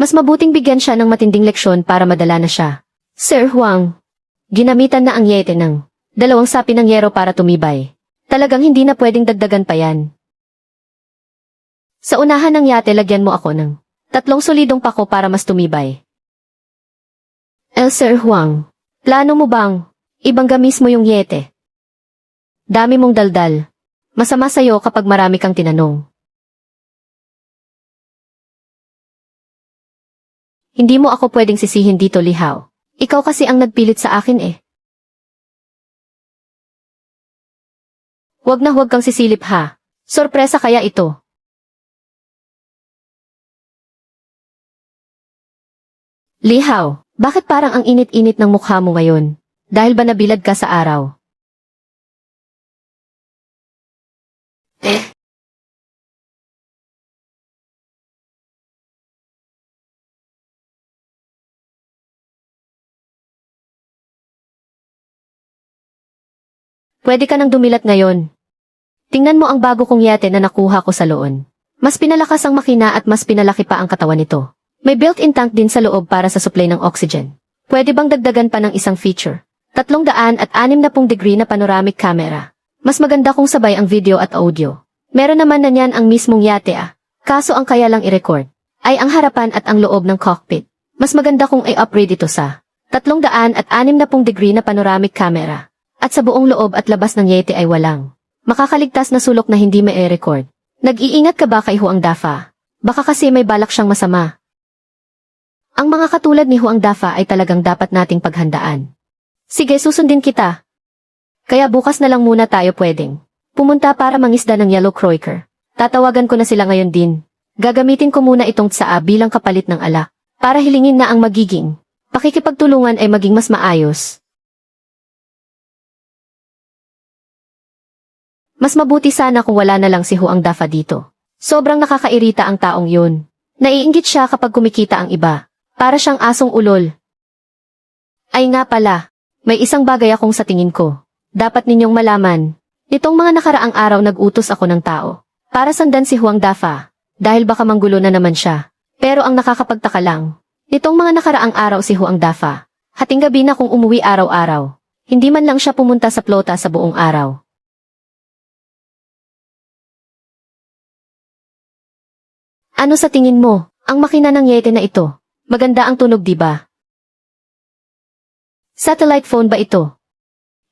Mas mabuting bigyan siya ng matinding leksyon para madala na siya. Sir Huang, ginamitan na ang yete ng 2 sapi ng yero para tumibay. Talagang hindi na pwedeng dagdagan pa yan. Sa unahan ng yate lagyan mo ako ng 3 solidong pako para mas tumibay. Sir Huang, plano mo bang ibanggamis mo yung yete? Dami mong daldal. Masama sa'yo kapag marami kang tinanong. Hindi mo ako pwedeng sisihin dito, Lihaw. Ikaw kasi ang nagpilit sa akin eh. Huwag na huwag kang sisilip ha. Sorpresa kaya ito. Lihaw, bakit parang ang init-init ng mukha mo ngayon? Dahil ba nabilad ka sa araw? Pwede ka nang dumilat ngayon. Tingnan mo ang bago kong yate na nakuha ko sa loon. Mas pinalakas ang makina at mas pinalaki pa ang katawan nito. May built-in tank din sa loob para sa supply ng oxygen. Pwede bang dagdagan pa ng isang feature? 360 degree na panoramic camera. Mas maganda kung sabay ang video at audio. Meron naman na niyan ang mismong yate ah. Kaso ang kaya lang i-record ay ang harapan at ang loob ng cockpit. Mas maganda kung i-upgrade ito sa 360 degree na panoramic camera. At sa buong loob at labas ng yete ay walang makakaligtas na sulok na hindi ma-record. Nag-iingat ka ba kay Huang Dafa? Baka kasi may balak siyang masama. Ang mga katulad ni Huang Dafa ay talagang dapat nating paghandaan. Sige, susundin kita. Kaya bukas na lang muna tayo pwedeng pumunta para mangisda ng Yellow Croaker. Tatawagan ko na sila ngayon din. Gagamitin ko muna itong tsaa bilang kapalit ng alak para hilingin na ang magiging pakikipagtulungan ay maging mas maayos. Mas mabuti sana kung wala na lang si Huang Dafa dito. Sobrang nakakairita ang taong yun. Naiinggit siya kapag kumikita ang iba. Para siyang asong ulol. Ay nga pala, may isang bagay akong sa tingin ko. Dapat ninyong malaman. Nitong mga nakaraang araw nag-utos ako ng tao. Para sandan si Huang Dafa. Dahil baka manggulo na naman siya. Pero ang nakakapagtaka lang, Nitong mga nakaraang araw si Huang Dafa. Hating gabi na kung umuwi araw-araw. Hindi man lang siya pumunta sa plota sa buong araw. Ano sa tingin mo? Ang makina ng Yeti na ito. Maganda ang tunog, di ba? Satellite phone ba ito?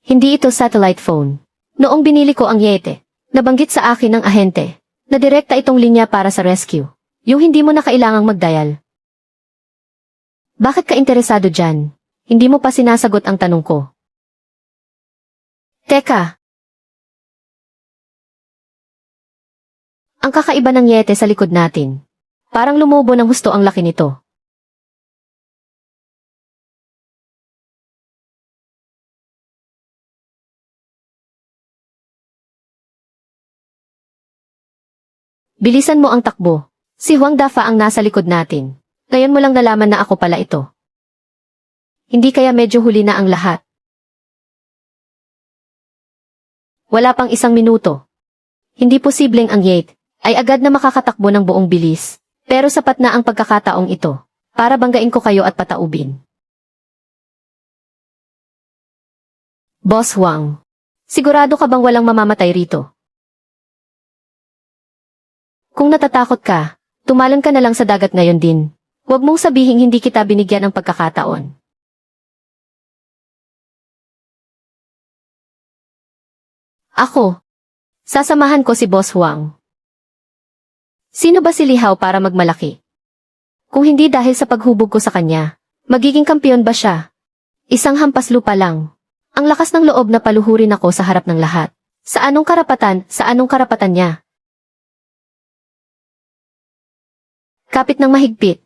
Hindi ito satellite phone. Noong binili ko ang Yeti, nabanggit sa akin ng ahente na direkta itong linya para sa rescue. Yung hindi mo na kailangang mag-dial. Bakit ka interesado dyan? Hindi mo pa sinasagot ang tanong ko. Teka. Ang kakaiba ng Yeti sa likod natin. Parang lumubo ng husto ang laki nito. Bilisan mo ang takbo. Si Huang Dafa ang nasa likod natin. Ngayon mo lang nalaman na ako pala ito. Hindi kaya medyo huli na ang lahat. Wala pang 1 minuto. Hindi posibleng ang Yate ay agad na makakatakbo ng buong bilis. Pero sapat na ang pagkakataong ito para banggain ko kayo at pataubin. Boss Huang, sigurado ka bang walang mamamatay rito? Kung natatakot ka, tumalon ka na lang sa dagat ngayon din. Huwag mong sabihing hindi kita binigyan ng pagkakataon. Ako. Sasamahan ko si Boss Huang. Sino ba si Li Hao para magmalaki? Kung hindi dahil sa paghubog ko sa kanya, magiging kampiyon ba siya? Isang hampas lupa lang. Ang lakas ng loob na paluhurin ako sa harap ng lahat. Sa anong karapatan niya? Kapit ng mahigpit.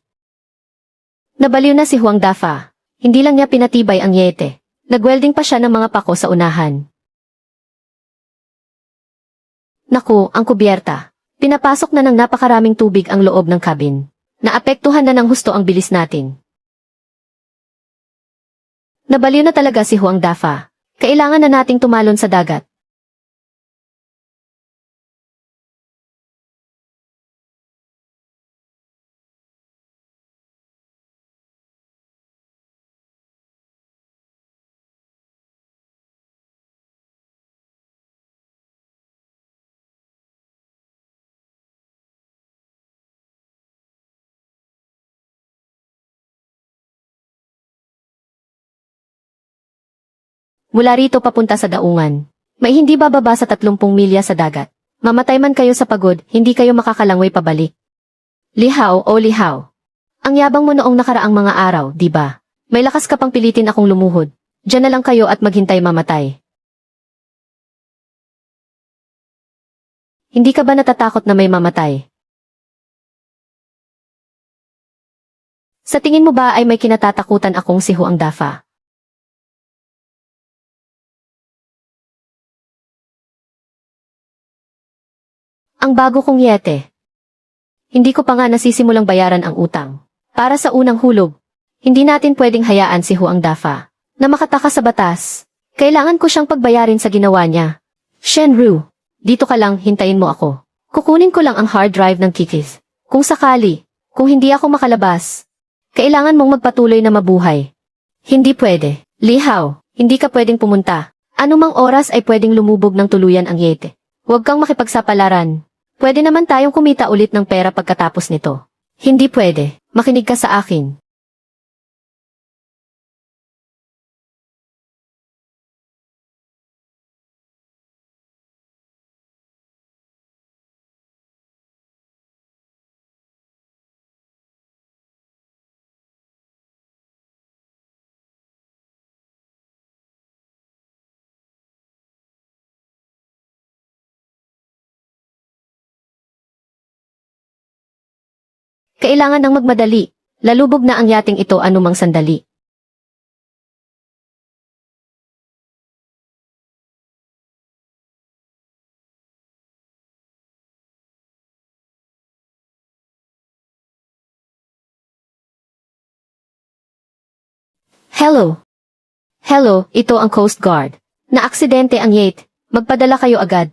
Nabaliw na si Huang Dafa. Hindi lang niya pinatibay ang Yete. Nagwelding pa siya ng mga pako sa unahan. Naku, ang kubyerta. Pinapasok na ng napakaraming tubig ang loob ng cabin. Naapektuhan na ng husto ang bilis natin. Nabaliw na talaga si Huang Dafa. Kailangan na nating tumalon sa dagat. Mula rito papunta sa daungan. May hindi bababa sa 30 milya sa dagat. Mamatay man kayo sa pagod, hindi kayo makakalangoy pabalik. Li Hao o Li Hao. Ang yabang mo noong nakaraang mga araw, di ba? May lakas ka pang pilitin akong lumuhod. Diyan na lang kayo at maghintay mamatay. Hindi ka ba natatakot na may mamatay? Sa tingin mo ba ay may kinatatakutan akong si Huang Dafa? Ang bago kong Yete. Hindi ko pa nga nasisimulang bayaran ang utang. Para sa unang hulog, hindi natin pwedeng hayaan si Huang Dafa na makataka sa batas. Kailangan ko siyang pagbayarin sa ginawa niya. Shenru, dito ka lang, hintayin mo ako. Kukunin ko lang ang hard drive ng Kikis. Kung sakali, kung hindi ako makalabas, kailangan mong magpatuloy na mabuhay. Hindi pwede. Li Hao, hindi ka pwedeng pumunta. Anumang oras ay pwedeng lumubog ng tuluyan ang Yete. Huwag kang makipagsapalaran. Pwede naman tayong kumita ulit ng pera pagkatapos nito. Hindi pwede. Makinig ka sa akin. Kailangan ng magmadali. Lalubog na ang yating ito anumang sandali. Hello. Hello, ito ang Coast Guard. Naaksidente ang Yate. Magpadala kayo agad.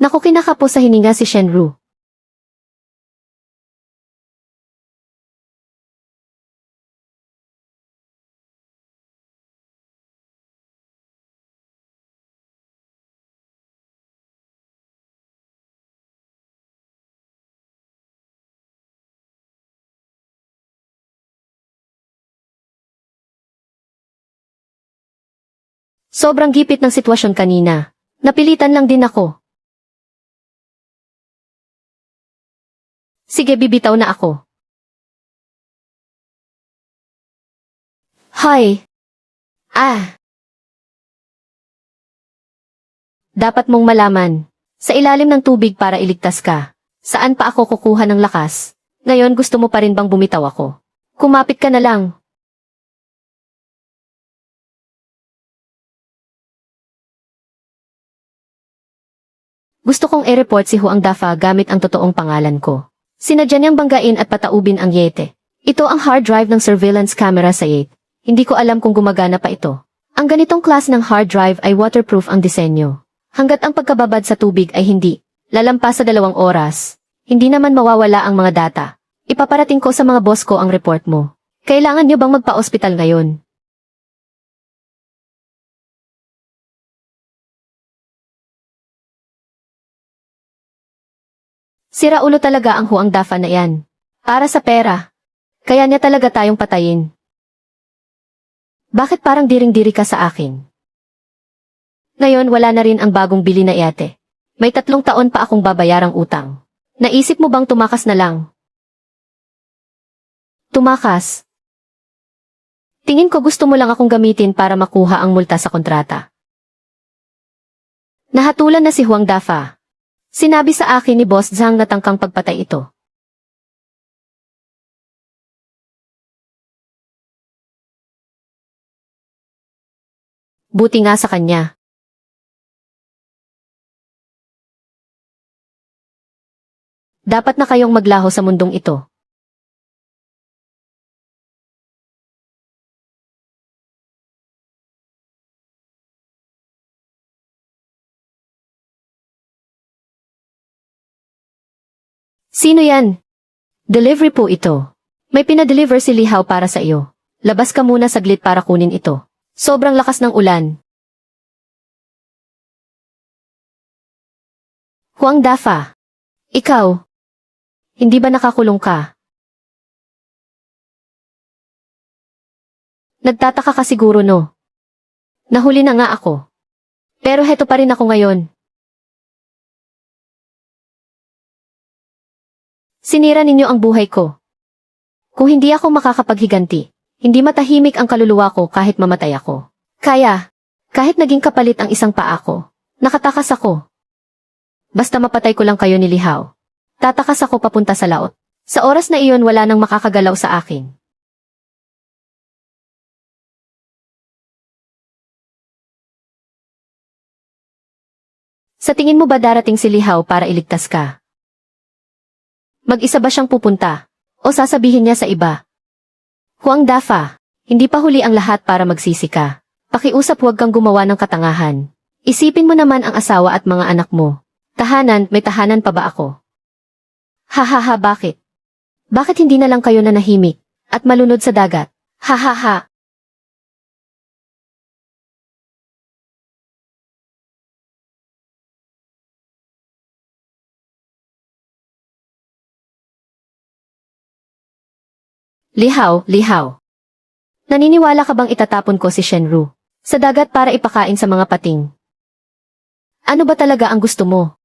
Naku, kinakapo sa hininga si Shenru. Sobrang gipit ng sitwasyon kanina. Napilitan lang din ako. Sige, bibitaw na ako. Hay! Dapat mong malaman. Sa ilalim ng tubig para iligtas ka. Saan pa ako kukuha ng lakas? Ngayon gusto mo pa rin bang bumitaw ako? Kumapit ka na lang. Gusto kong i-report si Huang Dafa gamit ang totoong pangalan ko. Sinadya niyang banggain at pataubin ang Yete. Ito ang hard drive ng surveillance camera sa Yete. Hindi ko alam kung gumagana pa ito. Ang ganitong klase ng hard drive ay waterproof ang disenyo. Hanggat ang pagkababad sa tubig ay hindi lalampas sa 2 oras, hindi naman mawawala ang mga data. Ipaparating ko sa mga boss ko ang report mo. Kailangan niyo bang magpa-ospital ngayon? Sira ulo talaga ang Huang Dafa na yan. Para sa pera. Kaya niya talaga tayong patayin. Bakit parang diring-diri ka sa akin? Ngayon wala na rin ang bagong bili na Yate. May 3 taon pa akong babayarang utang. Naisip mo bang tumakas na lang? Tumakas? Tingin ko gusto mo lang akong gamitin para makuha ang multa sa kontrata. Nahatulan na si Huang Dafa. Sinabi sa akin ni Boss Zhang na tangkang pagpatay ito. Buti nga sa kanya. Dapat na kayong maglaho sa mundong ito. Sino yan? Delivery po ito. May pinadeliver si Lihao para sa iyo. Labas ka muna saglit para kunin ito. Sobrang lakas ng ulan. Huang Dafa. Ikaw. Hindi ba nakakulong ka? Nagtataka ka siguro no? Nahuli na nga ako. Pero heto pa rin ako ngayon. Sinira ninyo ang buhay ko. Kung hindi ako makakapaghiganti, hindi matahimik ang kaluluwa ko kahit mamatay ako. Kaya, kahit naging kapalit ang isang paa ko, nakatakas ako. Basta mapatay ko lang kayo ni Lihao. Tatakas ako papunta sa laot. Sa oras na iyon wala nang makakagalaw sa akin. Sa tingin mo ba darating si Lihao para iligtas ka? Mag-isa ba siyang pupunta? O sasabihin niya sa iba? Huang Dafa, hindi pa huli ang lahat para magsisi ka. Pakiusap, huwag kang gumawa ng katangahan. Isipin mo naman ang asawa at mga anak mo. Tahanan, may tahanan pa ba ako? Hahaha, bakit? Bakit hindi na lang kayo nanahimik at malunod sa dagat? Hahaha. Lihao. Naniniwala ka bang itatapon ko si Shenru sa dagat para ipakain sa mga pating? Ano ba talaga ang gusto mo?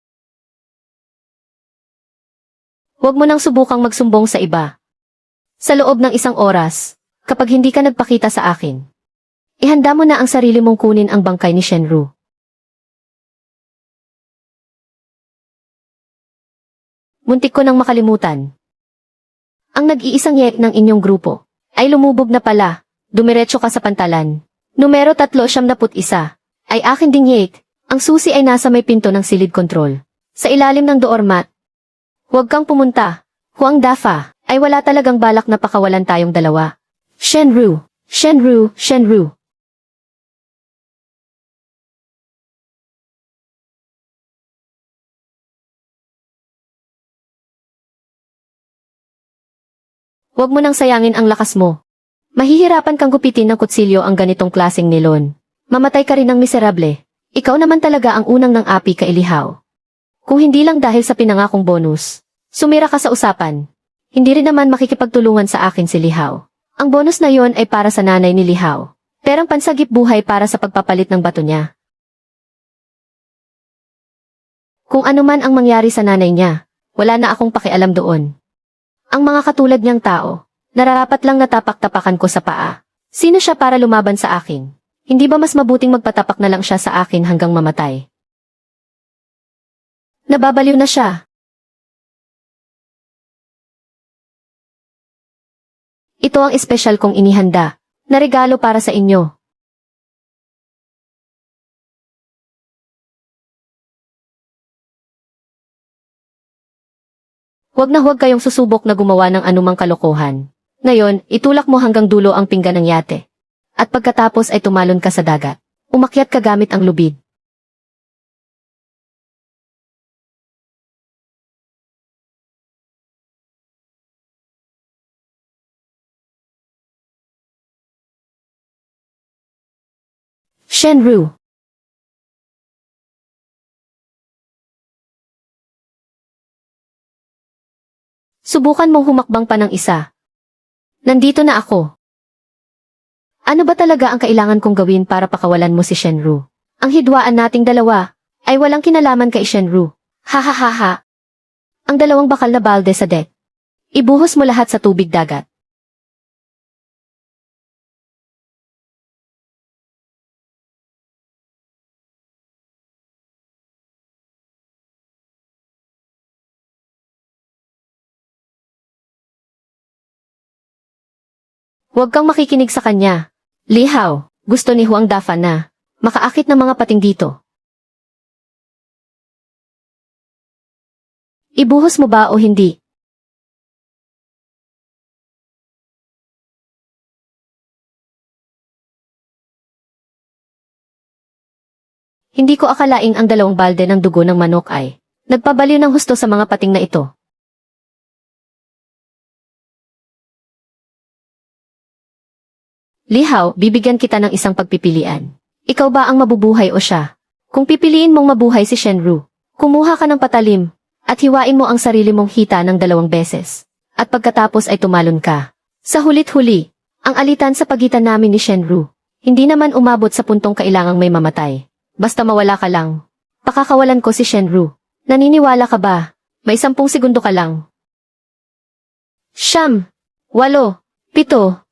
Huwag mo nang subukang magsumbong sa iba. Sa loob ng 1 oras, kapag hindi ka nagpakita sa akin, ihanda mo na ang sarili mong kunin ang bangkay ni Shenru. Muntik ko nang makalimutan. Ang nag-iisang yek ng inyong grupo ay lumubog na pala. Dumiretso ka sa pantalan. Numero 371 ay akin ding yek. Ang susi ay nasa may pinto ng silid control. Sa ilalim ng doormat. Huwag kang pumunta. Huang Dafa ay wala talagang balak na pakawalan tayong dalawa. Shenru. Huwag mo nang sayangin ang lakas mo. Mahihirapan kang gupitin ng kutsilyo ang ganitong klaseng nilon. Mamatay ka rin ng miserable. Ikaw naman talaga ang unang ng api kay Lihaw. Kung hindi lang dahil sa pinangakong bonus, sumira ka sa usapan. Hindi rin naman makikipagtulungan sa akin si Lihaw. Ang bonus na yon ay para sa nanay ni Lihaw. Perang pansagip buhay para sa pagpapalit ng bato niya. Kung ano man ang mangyari sa nanay niya, wala na akong pakialam doon. Ang mga katulad niyang tao, nararapat lang natapak-tapakan ko sa paa. Sino siya para lumaban sa akin? Hindi ba mas mabuting magpatapak na lang siya sa akin hanggang mamatay? Nababaliw na siya. Ito ang espesyal kong inihanda, na regalo para sa inyo. Huwag na huwag kayong susubok na gumawa ng anumang kalokohan. Ngayon, itulak mo hanggang dulo ang pinggan ng yate. At pagkatapos ay tumalon ka sa dagat. Umakyat ka gamit ang lubid. Shenru. Subukan mong humakbang pa ng isa. Nandito na ako. Ano ba talaga ang kailangan kong gawin para pakawalan mo si Shenru? Ang hidwaan nating dalawa ay walang kinalaman kay Shenru. Ha ha ha ha. Ang dalawang bakal na balde sa deck. Ibuhos mo lahat sa tubig dagat. Huwag kang makikinig sa kanya. Lihaw, gusto ni Huang Dafa na makaakit ng mga pating dito. Ibuhos mo ba o hindi? Hindi ko akalaing ang dalawang balde ng dugo ng manok ay nagpabaliw ng husto sa mga pating na ito. Lihaw, bibigyan kita ng isang pagpipilian. Ikaw ba ang mabubuhay o siya? Kung pipiliin mong mabuhay si Shenru, kumuha ka ng patalim, at hiwain mo ang sarili mong hita ng 2 beses. At pagkatapos ay tumalon ka. Sa hulit-huli, ang alitan sa pagitan namin ni Shenru, hindi naman umabot sa puntong kailangang may mamatay. Basta mawala ka lang. Pakakawalan ko si Shenru. Naniniwala ka ba? May 10 segundo ka lang. 9, 8, 7.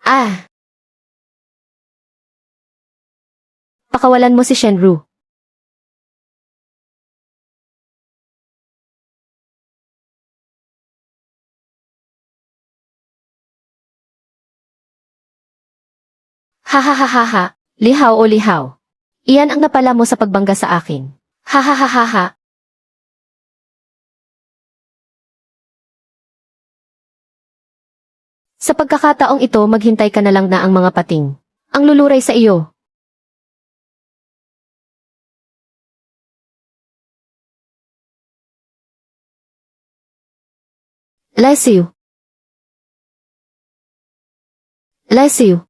Ah! Pakawalan mo si Shenru. Ha ha ha ha ha. Lihaw o lihaw. Iyan ang napala mo sa pagbangga sa akin. Ha ha ha ha ha. Sa pagkakataong ito maghintay ka na lang na ang mga pating. Ang luluray sa iyo. Lesiu. Lesiu.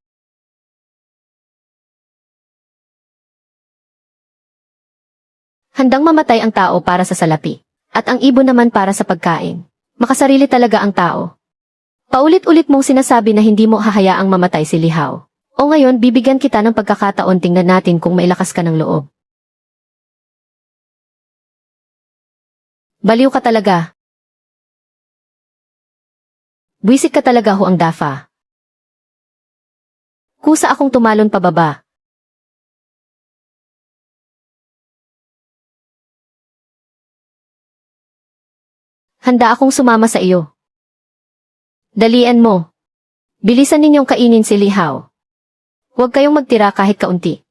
Handang mamatay ang tao para sa salapi. At ang ibon naman para sa pagkain. Makasarili talaga ang tao. Paulit-ulit mong sinasabi na hindi mo hahayaang mamatay si Lihaw. O ngayon bibigyan kita ng pagkakataon, tingnan natin kung mailakas ka ng loob. Baliw ka talaga. Buwisit ka talaga, Huang Dafa. Kusa akong tumalon pababa. Handa akong sumama sa iyo. Dalian mo. Bilisan ninyong kainin si Lihaw. Huwag kayong magtira kahit kaunti.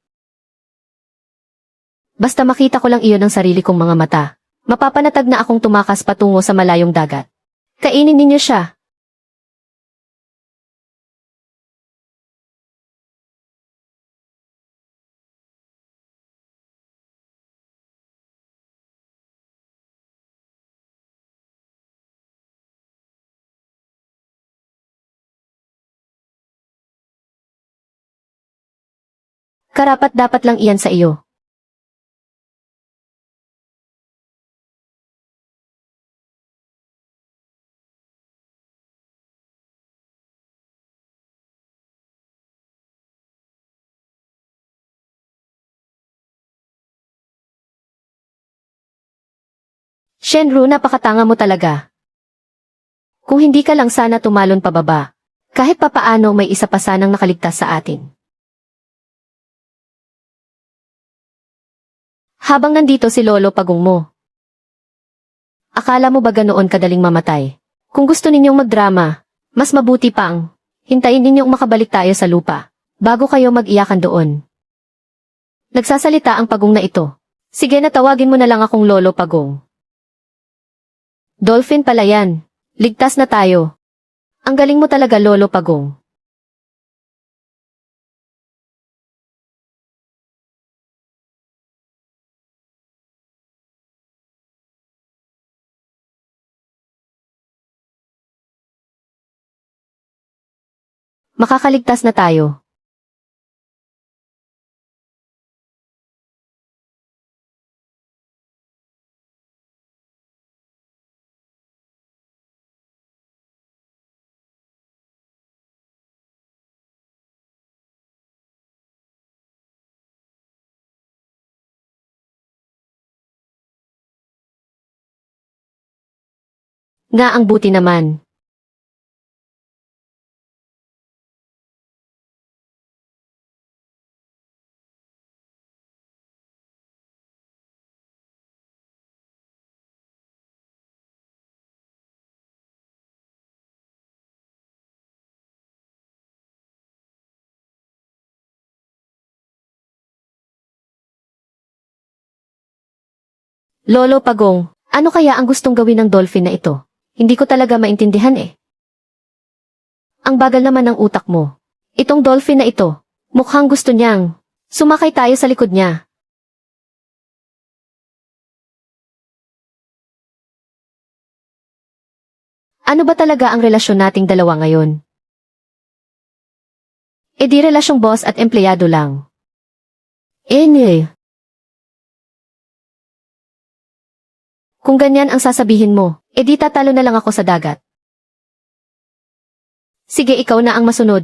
Basta makita ko lang iyon ng sarili kong mga mata. Mapapanatag na akong tumakas patungo sa malayong dagat. Kainin ninyo siya. Karapat-dapat lang iyan sa iyo. Shenru, napakatanga mo talaga. Kung hindi ka lang sana tumalon pababa, kahit papaano may isa pa sanang nakaligtas sa atin. Habang nandito si Lolo Pagong mo. Akala mo ba ganoon kadaling mamatay? Kung gusto ninyong magdrama, mas mabuti pang hintayin ninyong makabalik tayo sa lupa, bago kayo mag-iyakan doon. Nagsasalita ang Pagong na ito. Sige na, tawagin mo na lang akong Lolo Pagong. Dolphin pala yan. Ligtas na tayo. Ang galing mo talaga, Lolo Pagong. Makakaligtas na tayo. Nga ang buti naman. Lolo Pagong, ano kaya ang gustong gawin ng dolphin na ito? Hindi ko talaga maintindihan eh. Ang bagal naman ng utak mo. Itong dolphin na ito, mukhang gusto niyang sumakay tayo sa likod niya. Ano ba talaga ang relasyon nating dalawa ngayon? E di relasyong boss at empleyado lang. Kung ganyan ang sasabihin mo, edi tatalo na lang ako sa dagat. Sige, ikaw na ang masunod.